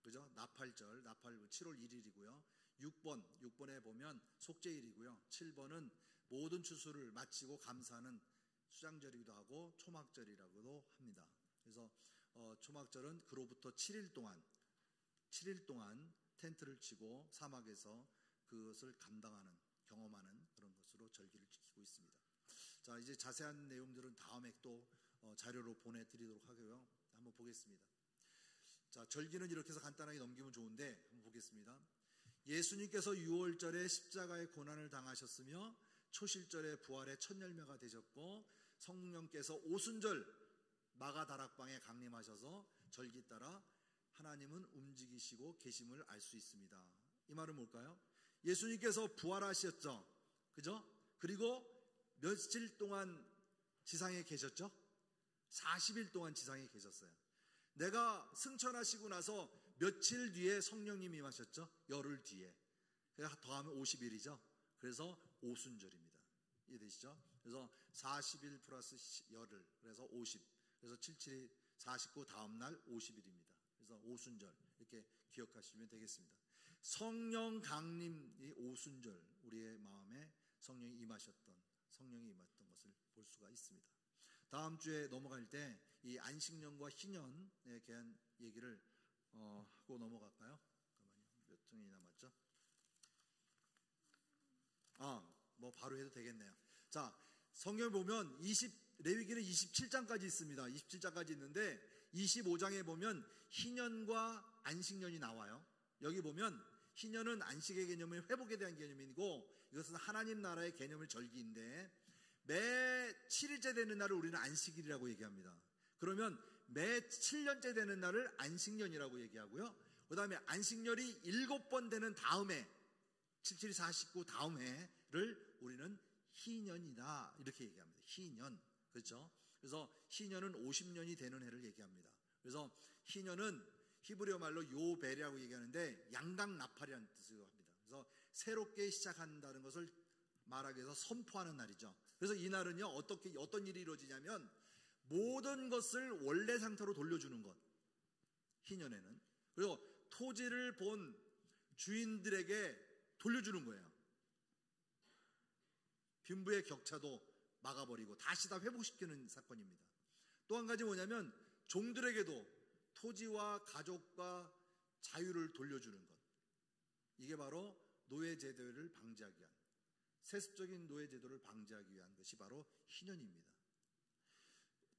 그죠? 나팔절, 나팔 7월 1일이고요. 6번에 보면 속죄일이고요. 7번은 모든 추수를 마치고 감사하는 수장절이기도 하고 초막절이라고도 합니다. 그래서 초막절은 그로부터 7일 동안 텐트를 치고 사막에서 그것을 감당하는, 경험하는 그런 것으로 절기를 지키고 있습니다. 자, 이제 자세한 내용들은 다음에 또 자료로 보내드리도록 하고요. 한번 보겠습니다. 자, 절기는 이렇게 해서 간단하게 넘기면 좋은데 한번 보겠습니다. 예수님께서 6월절에 십자가의 고난을 당하셨으며 초실절에 부활의 첫 열매가 되셨고 성령께서 오순절 마가다락방에 강림하셔서 절기 따라 하나님은 움직이시고 계심을 알 수 있습니다. 이 말은 뭘까요? 예수님께서 부활하셨죠. 그죠? 그리고 며칠 동안 지상에 계셨죠? 40일 동안 지상에 계셨어요. 내가 승천하시고 나서 며칠 뒤에 성령님이 임하셨죠? 열흘 뒤에. 더하면 50일이죠. 그래서 오순절입니다. 이해되시죠? 그래서 40일 플러스 열흘, 그래서 50. 그래서 77, 49 다음 날 50일입니다. 그래서 오순절 이렇게 기억하시면 되겠습니다. 성령 강림이 오순절, 우리의 마음에 성령이 임하셨던 것을 볼 수가 있습니다. 다음 주에 넘어갈 때 이 안식년과 희년에 대한 얘기를 하고 넘어갈까요? 잠깐만요. 몇 통이 남았죠? 뭐 바로 해도 되겠네요. 자, 성경을 보면 레위기는 27장까지 있습니다. 27장까지 있는데 25장에 보면 희년과 안식년이 나와요. 여기 보면 희년은 안식의 개념은 회복에 대한 개념이고 이것은 하나님 나라의 개념의 절기인데 매 7일째 되는 날을 우리는 안식일이라고 얘기합니다. 그러면 매 7년째 되는 날을 안식년이라고 얘기하고요. 그 다음에 안식년이 7번 되는 다음에 77, 49 다음 해를 우리는 희년이다 이렇게 얘기합니다. 희년, 그렇죠? 그래서 희년은 50년이 되는 해를 얘기합니다. 그래서 희년은 히브리어 말로 요벨이라고 얘기하는데 양각 나팔이라는 뜻을 합니다. 그래서 새롭게 시작한다는 것을 말하기 위해서 선포하는 날이죠. 그래서 이 날은요 어떤 일이 이루어지냐면 모든 것을 원래 상태로 돌려주는 것, 희년에는. 그리고 토지를 본 주인들에게 돌려주는 거예요. 빈부의 격차도 막아버리고 다시 다 회복시키는 사건입니다. 또 한 가지 뭐냐면 종들에게도 토지와 가족과 자유를 돌려주는 것. 이게 바로 노예제도를 방지하기 위한, 세습적인 노예제도를 방지하기 위한 것이 바로 희년입니다.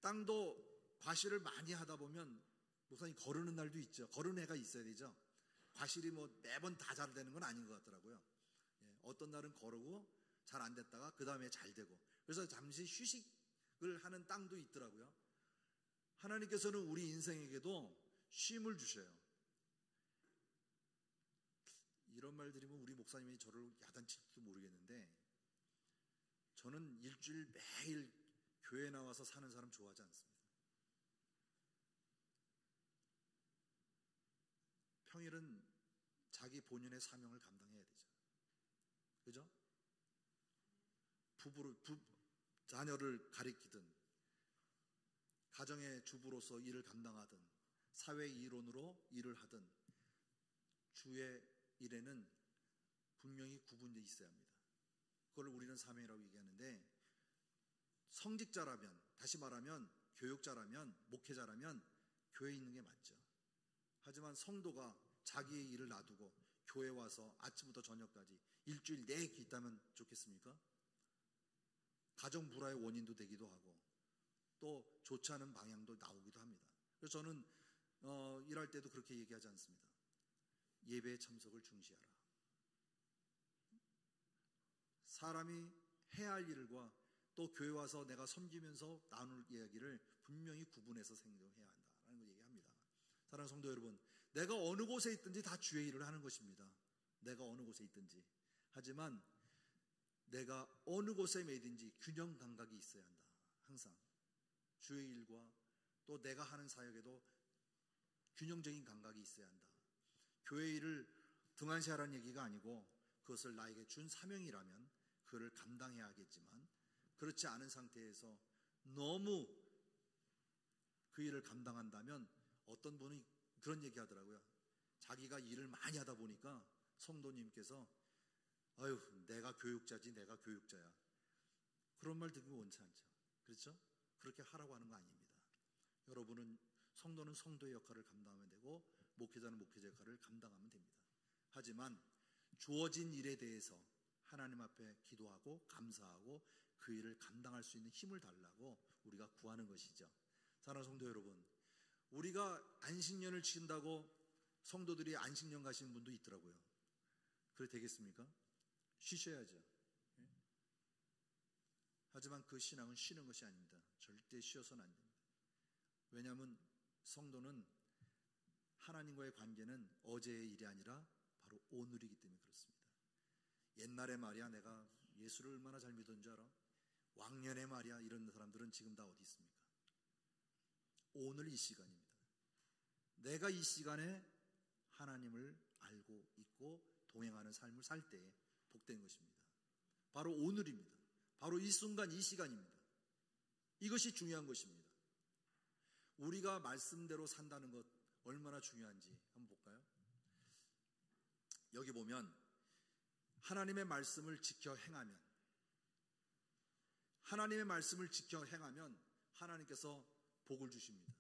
땅도 과실을 많이 하다 보면 목사님 거르는 날도 있죠. 거르는 해가 있어야 되죠. 과실이 뭐 매번 다 잘 되는 건 아닌 것 같더라고요. 어떤 날은 거르고 잘 안 됐다가 그 다음에 잘 되고, 그래서 잠시 휴식을 하는 땅도 있더라고요. 하나님께서는 우리 인생에게도 쉼을 주셔요. 이런 말 드리면 우리 목사님이 저를 야단칠지도 모르겠는데 저는 일주일 매일 교회 나와서 사는 사람 좋아하지 않습니다. 평일은 자기 본연의 사명을 감당해야 되죠. 그죠? 자녀를 가리키든, 가정의 주부로서 일을 감당하든, 사회 일원으로 일을 하든, 주의 일에는 분명히 구분되어 있어야 합니다. 그걸 우리는 사명이라고 얘기하는데, 성직자라면, 다시 말하면 교육자라면, 목회자라면 교회에 있는 게 맞죠. 하지만 성도가 자기의 일을 놔두고 교회 와서 아침부터 저녁까지 일주일 내에 있다면 좋겠습니까? 가정 불화의 원인도 되기도 하고 또 좋지 않은 방향도 나오기도 합니다. 그래서 저는 일할 때도 그렇게 얘기하지 않습니다. 예배의 참석을 중시하라. 사람이 해야 할 일과 또 교회 와서 내가 섬기면서 나눌 이야기를 분명히 구분해서 생각해야 한다라는 걸 얘기합니다. 사랑하는 성도 여러분, 내가 어느 곳에 있든지 다 주의 일을 하는 것입니다. 내가 어느 곳에 있든지. 하지만 내가 어느 곳에 매든지 균형 감각이 있어야 한다. 항상 주의 일과 또 내가 하는 사역에도 균형적인 감각이 있어야 한다. 교회 일을 등한시하라는 얘기가 아니고 그것을 나에게 준 사명이라면 그를 감당해야 하겠지만, 그렇지 않은 상태에서 너무 그 일을 감당한다면, 어떤 분이 그런 얘기 하더라고요. 자기가 일을 많이 하다 보니까 성도님께서 아유, 내가 교육자지, 내가 교육자야. 그런 말 듣기 원치 않죠. 그렇죠? 그렇게 하라고 하는 거 아닙니다. 여러분은, 성도는 성도의 역할을 감당하면 되고 목회자는 목회자의 역할을 감당하면 됩니다. 하지만 주어진 일에 대해서 하나님 앞에 기도하고 감사하고 그 일을 감당할 수 있는 힘을 달라고 우리가 구하는 것이죠. 사랑하는 성도 여러분, 우리가 안식년을 지킨다고 성도들이 안식년 가시는 분도 있더라고요. 그래 되겠습니까? 쉬셔야죠. 하지만 그 신앙은 쉬는 것이 아닙니다. 절대 쉬어서는 안 됩니다. 왜냐하면 성도는 하나님과의 관계는 어제의 일이 아니라 바로 오늘이기 때문에 그렇습니다. 옛날에 말이야 내가 예수를 얼마나 잘 믿은 줄 알아? 왕년에 말이야 이런 사람들은 지금 다 어디 있습니까? 오늘 이 시간입니다. 내가 이 시간에 하나님을 알고 있고 동행하는 삶을 살 때에 복된 것입니다. 바로 오늘입니다. 바로 이 순간 이 시간입니다. 이것이 중요한 것입니다. 우리가 말씀대로 산다는 것 얼마나 중요한지 한번 볼까요? 여기 보면 하나님의 말씀을 지켜 행하면, 하나님의 말씀을 지켜 행하면 하나님께서 복을 주십니다.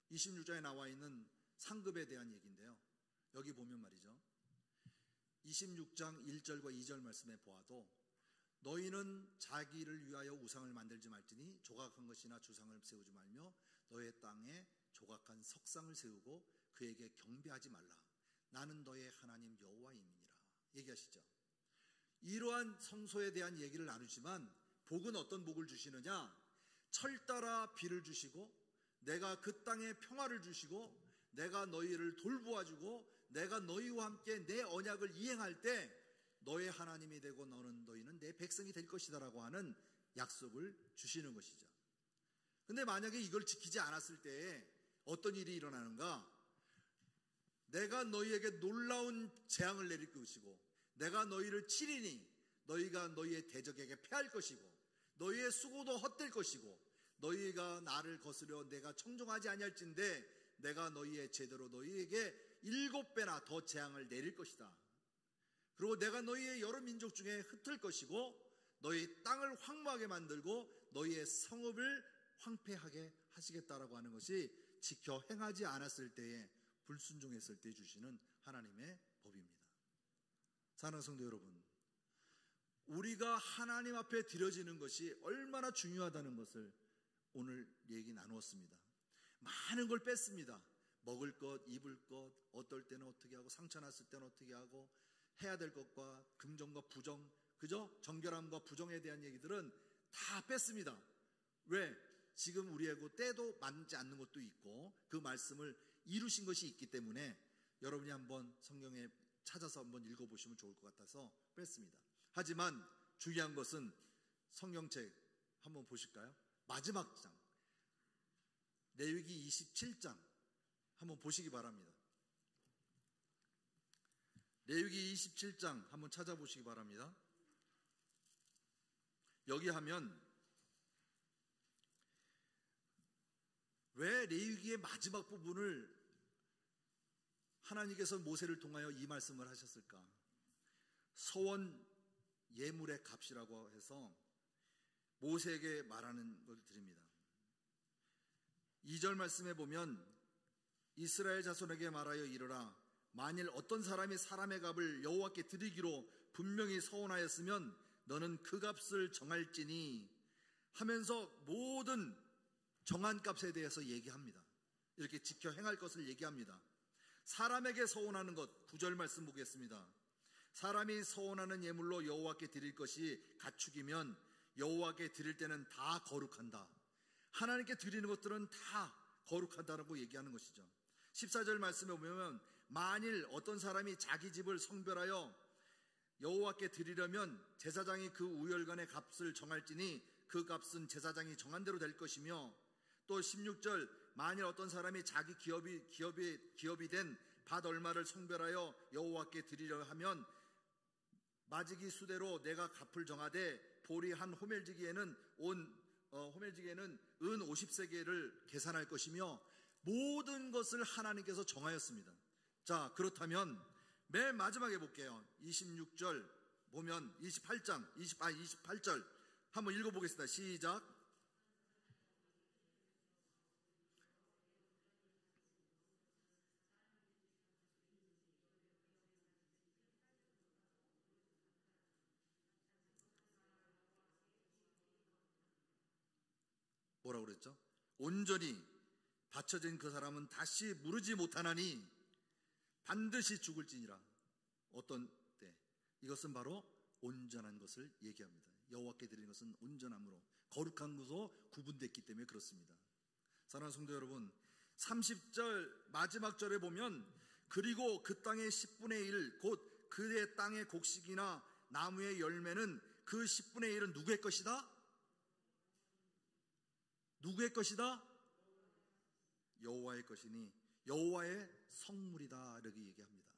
26장에 나와 있는 상급에 대한 얘기인데요, 여기 보면 말이죠, 26장 1절과 2절 말씀에 보아도 너희는 자기를 위하여 우상을 만들지 말지니 조각한 것이나 주상을 세우지 말며 너의 땅에 조각한 석상을 세우고 그에게 경배하지 말라. 나는 너의 하나님 여호와임이니라 얘기하시죠. 이러한 성소에 대한 얘기를 나누지만 복은 어떤 복을 주시느냐? 철따라 비를 주시고 내가 그 땅에 평화를 주시고 내가 너희를 돌보아주고 내가 너희와 함께 내 언약을 이행할 때 너의 하나님이 되고 너희는 내 백성이 될 것이다 라고 하는 약속을 주시는 것이죠. 근데 만약에 이걸 지키지 않았을 때에 어떤 일이 일어나는가? 내가 너희에게 놀라운 재앙을 내릴 것이고 내가 너희를 치리니 너희가 너희의 대적에게 패할 것이고 너희의 수고도 헛될 것이고 너희가 나를 거스려 내가 청종하지 아니할진대 내가 너희의 제대로 너희에게 7배나 더 재앙을 내릴 것이다. 그리고 내가 너희의 여러 민족 중에 흩을 것이고 너희 땅을 황무하게 만들고 너희의 성읍을 황폐하게 하시겠다라고 하는 것이 지켜 행하지 않았을 때에, 불순종했을 때 주시는 하나님의 법입니다. 사랑하는 성도 여러분, 우리가 하나님 앞에 드려지는 것이 얼마나 중요하다는 것을 오늘 얘기 나누었습니다. 많은 걸 뺐습니다. 먹을 것, 입을 것, 어떨 때는 어떻게 하고 상처 났을 때는 어떻게 하고 해야 될 것과 긍정과 부정, 그죠? 정결함과 부정에 대한 얘기들은 다 뺐습니다. 왜? 지금 우리하고 때도 맞지 않는 것도 있고 그 말씀을 이루신 것이 있기 때문에 여러분이 한번 성경에 찾아서 한번 읽어보시면 좋을 것 같아서 뺐습니다. 하지만 중요한 것은 성경책 한번 보실까요? 마지막 장, 레위기 27장 한번 보시기 바랍니다. 레위기 27장 한번 찾아보시기 바랍니다. 여기 하면 왜 레위기의 마지막 부분을 하나님께서 모세를 통하여 이 말씀을 하셨을까? 서원 예물의 값이라고 해서 모세에게 말하는 걸 드립니다. 2절 말씀에 보면 이스라엘 자손에게 말하여 이르라. 만일 어떤 사람이 사람의 값을 여호와께 드리기로 분명히 서원하였으면 너는 그 값을 정할지니 하면서 모든 정한 값에 대해서 얘기합니다. 이렇게 지켜 행할 것을 얘기합니다. 사람에게 서원하는 것, 9절 말씀 보겠습니다. 사람이 서원하는 예물로 여호와께 드릴 것이 가축이면 여호와께 드릴 때는 다 거룩한다. 하나님께 드리는 것들은 다 거룩하다라고 얘기하는 것이죠. 14절 말씀에 보면 만일 어떤 사람이 자기 집을 성별하여 여호와께 드리려면 제사장이 그 우열간의 값을 정할지니 그 값은 제사장이 정한 대로 될 것이며, 또 16절 만일 어떤 사람이 자기 기업이 된 밭 얼마를 성별하여 여호와께 드리려 하면 마지기 수대로 내가 값을 정하되 보리 한 호멜지기에는 은 50세겔을 계산할 것이며 모든 것을 하나님께서 정하였습니다. 자, 그렇다면 맨 마지막에 볼게요. 26절 보면 28절 한번 읽어보겠습니다. 시작. 뭐라고 그랬죠? 온전히 바쳐진 그 사람은 다시 무르지 못하나니 반드시 죽을지니라. 어떤 때? 이것은 바로 온전한 것을 얘기합니다. 여호와께 드리는 것은 온전함으로 거룩한 것으로 구분됐기 때문에 그렇습니다. 사랑하는 성도 여러분, 30절 마지막 절에 보면 그리고 그 땅의 10분의 1 곧 그의 땅의 곡식이나 나무의 열매는 그 10분의 1은 누구의 것이다? 누구의 것이다? 여호와의 것이니 여호와의 성물이다 이렇게 얘기합니다.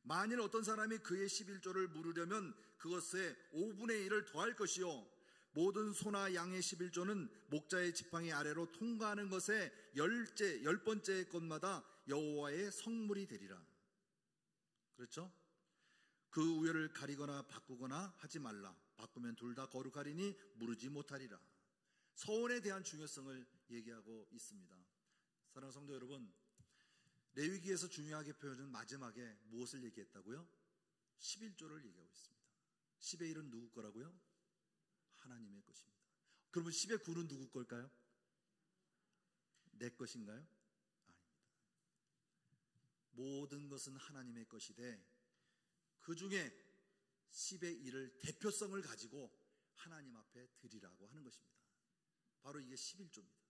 만일 어떤 사람이 그의 11조를 물으려면 그것에 5분의 1을 더할 것이요 모든 소나 양의 11조는 목자의 지팡이 아래로 통과하는 것에 10번째 것마다 여호와의 성물이 되리라. 그렇죠? 그 우열을 가리거나 바꾸거나 하지 말라. 바꾸면 둘 다 거룩하리니 무르지 못하리라. 서원에 대한 중요성을 얘기하고 있습니다. 사랑하는 성도 여러분, 레위기에서 중요하게 표현은 마지막에 무엇을 얘기했다고요? 11조를 얘기하고 있습니다. 10의 1은 누구 거라고요? 하나님의 것입니다. 그러면 10의 9는 누구 걸까요? 내 것인가요? 아닙니다. 모든 것은 하나님의 것이되 그 중에 10의 1을 대표성을 가지고 하나님 앞에 드리라고 하는 것입니다. 바로 이게 11조입니다.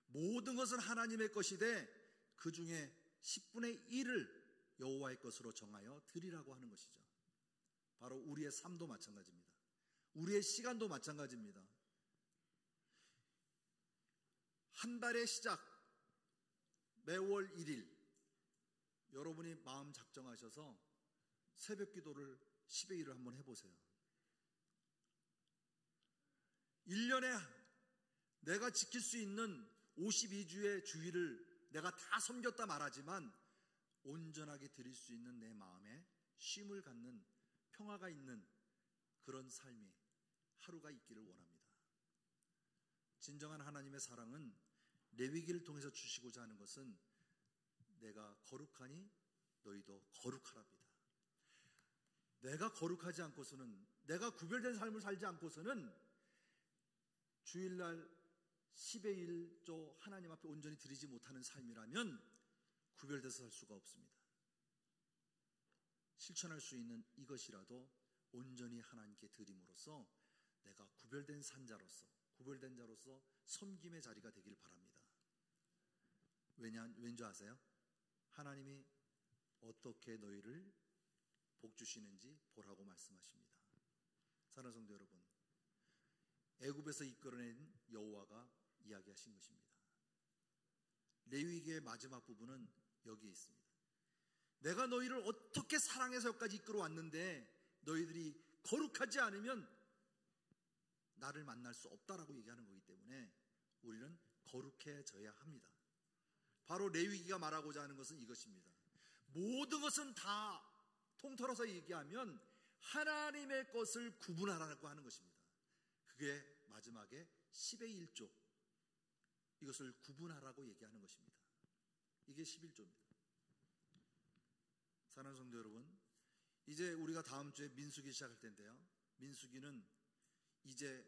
모든 것은 하나님의 것이되 그 중에 10분의 1을 여호와의 것으로 정하여 드리라고 하는 것이죠. 바로 우리의 삶도 마찬가지입니다. 우리의 시간도 마찬가지입니다. 한 달의 시작 매월 1일 여러분이 마음 작정하셔서 새벽 기도를 10의 1을 한번 해보세요. 1년에 내가 지킬 수 있는 52주의 주일을 내가 다 섬겼다 말하지만 온전하게 드릴 수 있는 내 마음에 쉼을 갖는 평화가 있는 그런 삶이 하루가 있기를 원합니다. 진정한 하나님의 사랑은 레위기를 통해서 주시고자 하는 것은 내가 거룩하니 너희도 거룩하랍니다. 내가 거룩하지 않고서는, 내가 구별된 삶을 살지 않고서는 주일날 10의 1조 하나님 앞에 온전히 드리지 못하는 삶이라면 구별돼서 살 수가 없습니다. 실천할 수 있는 이것이라도 온전히 하나님께 드림으로써 내가 구별된 산자로서, 구별된 자로서 섬김의 자리가 되길 바랍니다. 왠지 아세요? 하나님이 어떻게 너희를 복 주시는지 보라고 말씀하십니다. 사랑하는 성도 여러분, 애굽에서 이끌어낸 여호와가 이야기하신 것입니다. 레위기의 마지막 부분은 여기에 있습니다. 내가 너희를 어떻게 사랑해서 여기까지 이끌어왔는데 너희들이 거룩하지 않으면 나를 만날 수 없다라고 얘기하는 거기 때문에 우리는 거룩해져야 합니다. 바로 레위기가 말하고자 하는 것은 이것입니다. 모든 것은 다 통틀어서 얘기하면 하나님의 것을 구분하라고 하는 것입니다. 그게 마지막에 10의 1조, 이것을 구분하라고 얘기하는 것입니다. 이게 11조입니다. 사랑하는 성도 여러분, 이제 우리가 다음 주에 민수기 시작할 텐데요, 민수기는 이제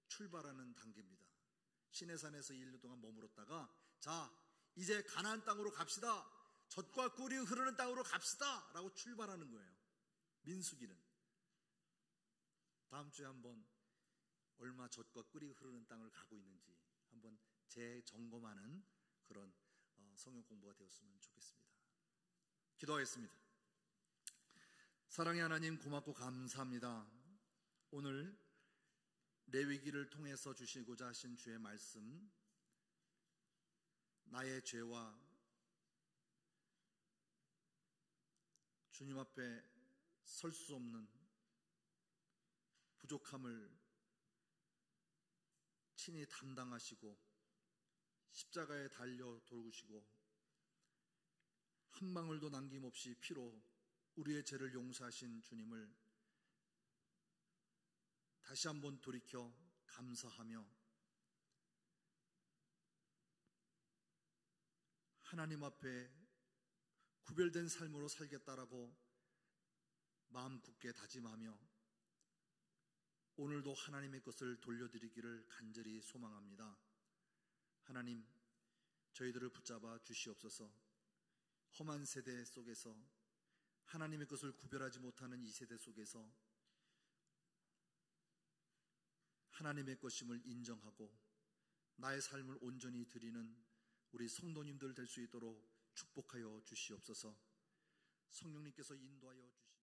출발하는 단계입니다. 시내산에서 1년 동안 머물렀다가 자, 이제 가나안 땅으로 갑시다, 젖과 꿀이 흐르는 땅으로 갑시다 라고 출발하는 거예요. 민수기는 다음 주에 한번 얼마 젖과 꿀이 흐르는 땅을 가고 있는지 한번 재점검하는 그런 성경 공부가 되었으면 좋겠습니다. 기도하겠습니다. 사랑의 하나님, 고맙고 감사합니다. 오늘 레위기를 통해서 주시고자 하신 주의 말씀, 나의 죄와 주님 앞에 설 수 없는 부족함을 친히 담당하시고 십자가에 달려 돌으시고 한 방울도 남김없이 피로 우리의 죄를 용서하신 주님을 다시 한번 돌이켜 감사하며 하나님 앞에 구별된 삶으로 살겠다라고 마음 굳게 다짐하며 오늘도 하나님의 것을 돌려드리기를 간절히 소망합니다. 하나님, 저희들을 붙잡아 주시옵소서. 험한 세대 속에서 하나님의 것을 구별하지 못하는 이 세대 속에서 하나님의 것임을 인정하고 나의 삶을 온전히 드리는 우리 성도님들 될 수 있도록 축복하여 주시옵소서. 성령님께서 인도하여 주시옵소서.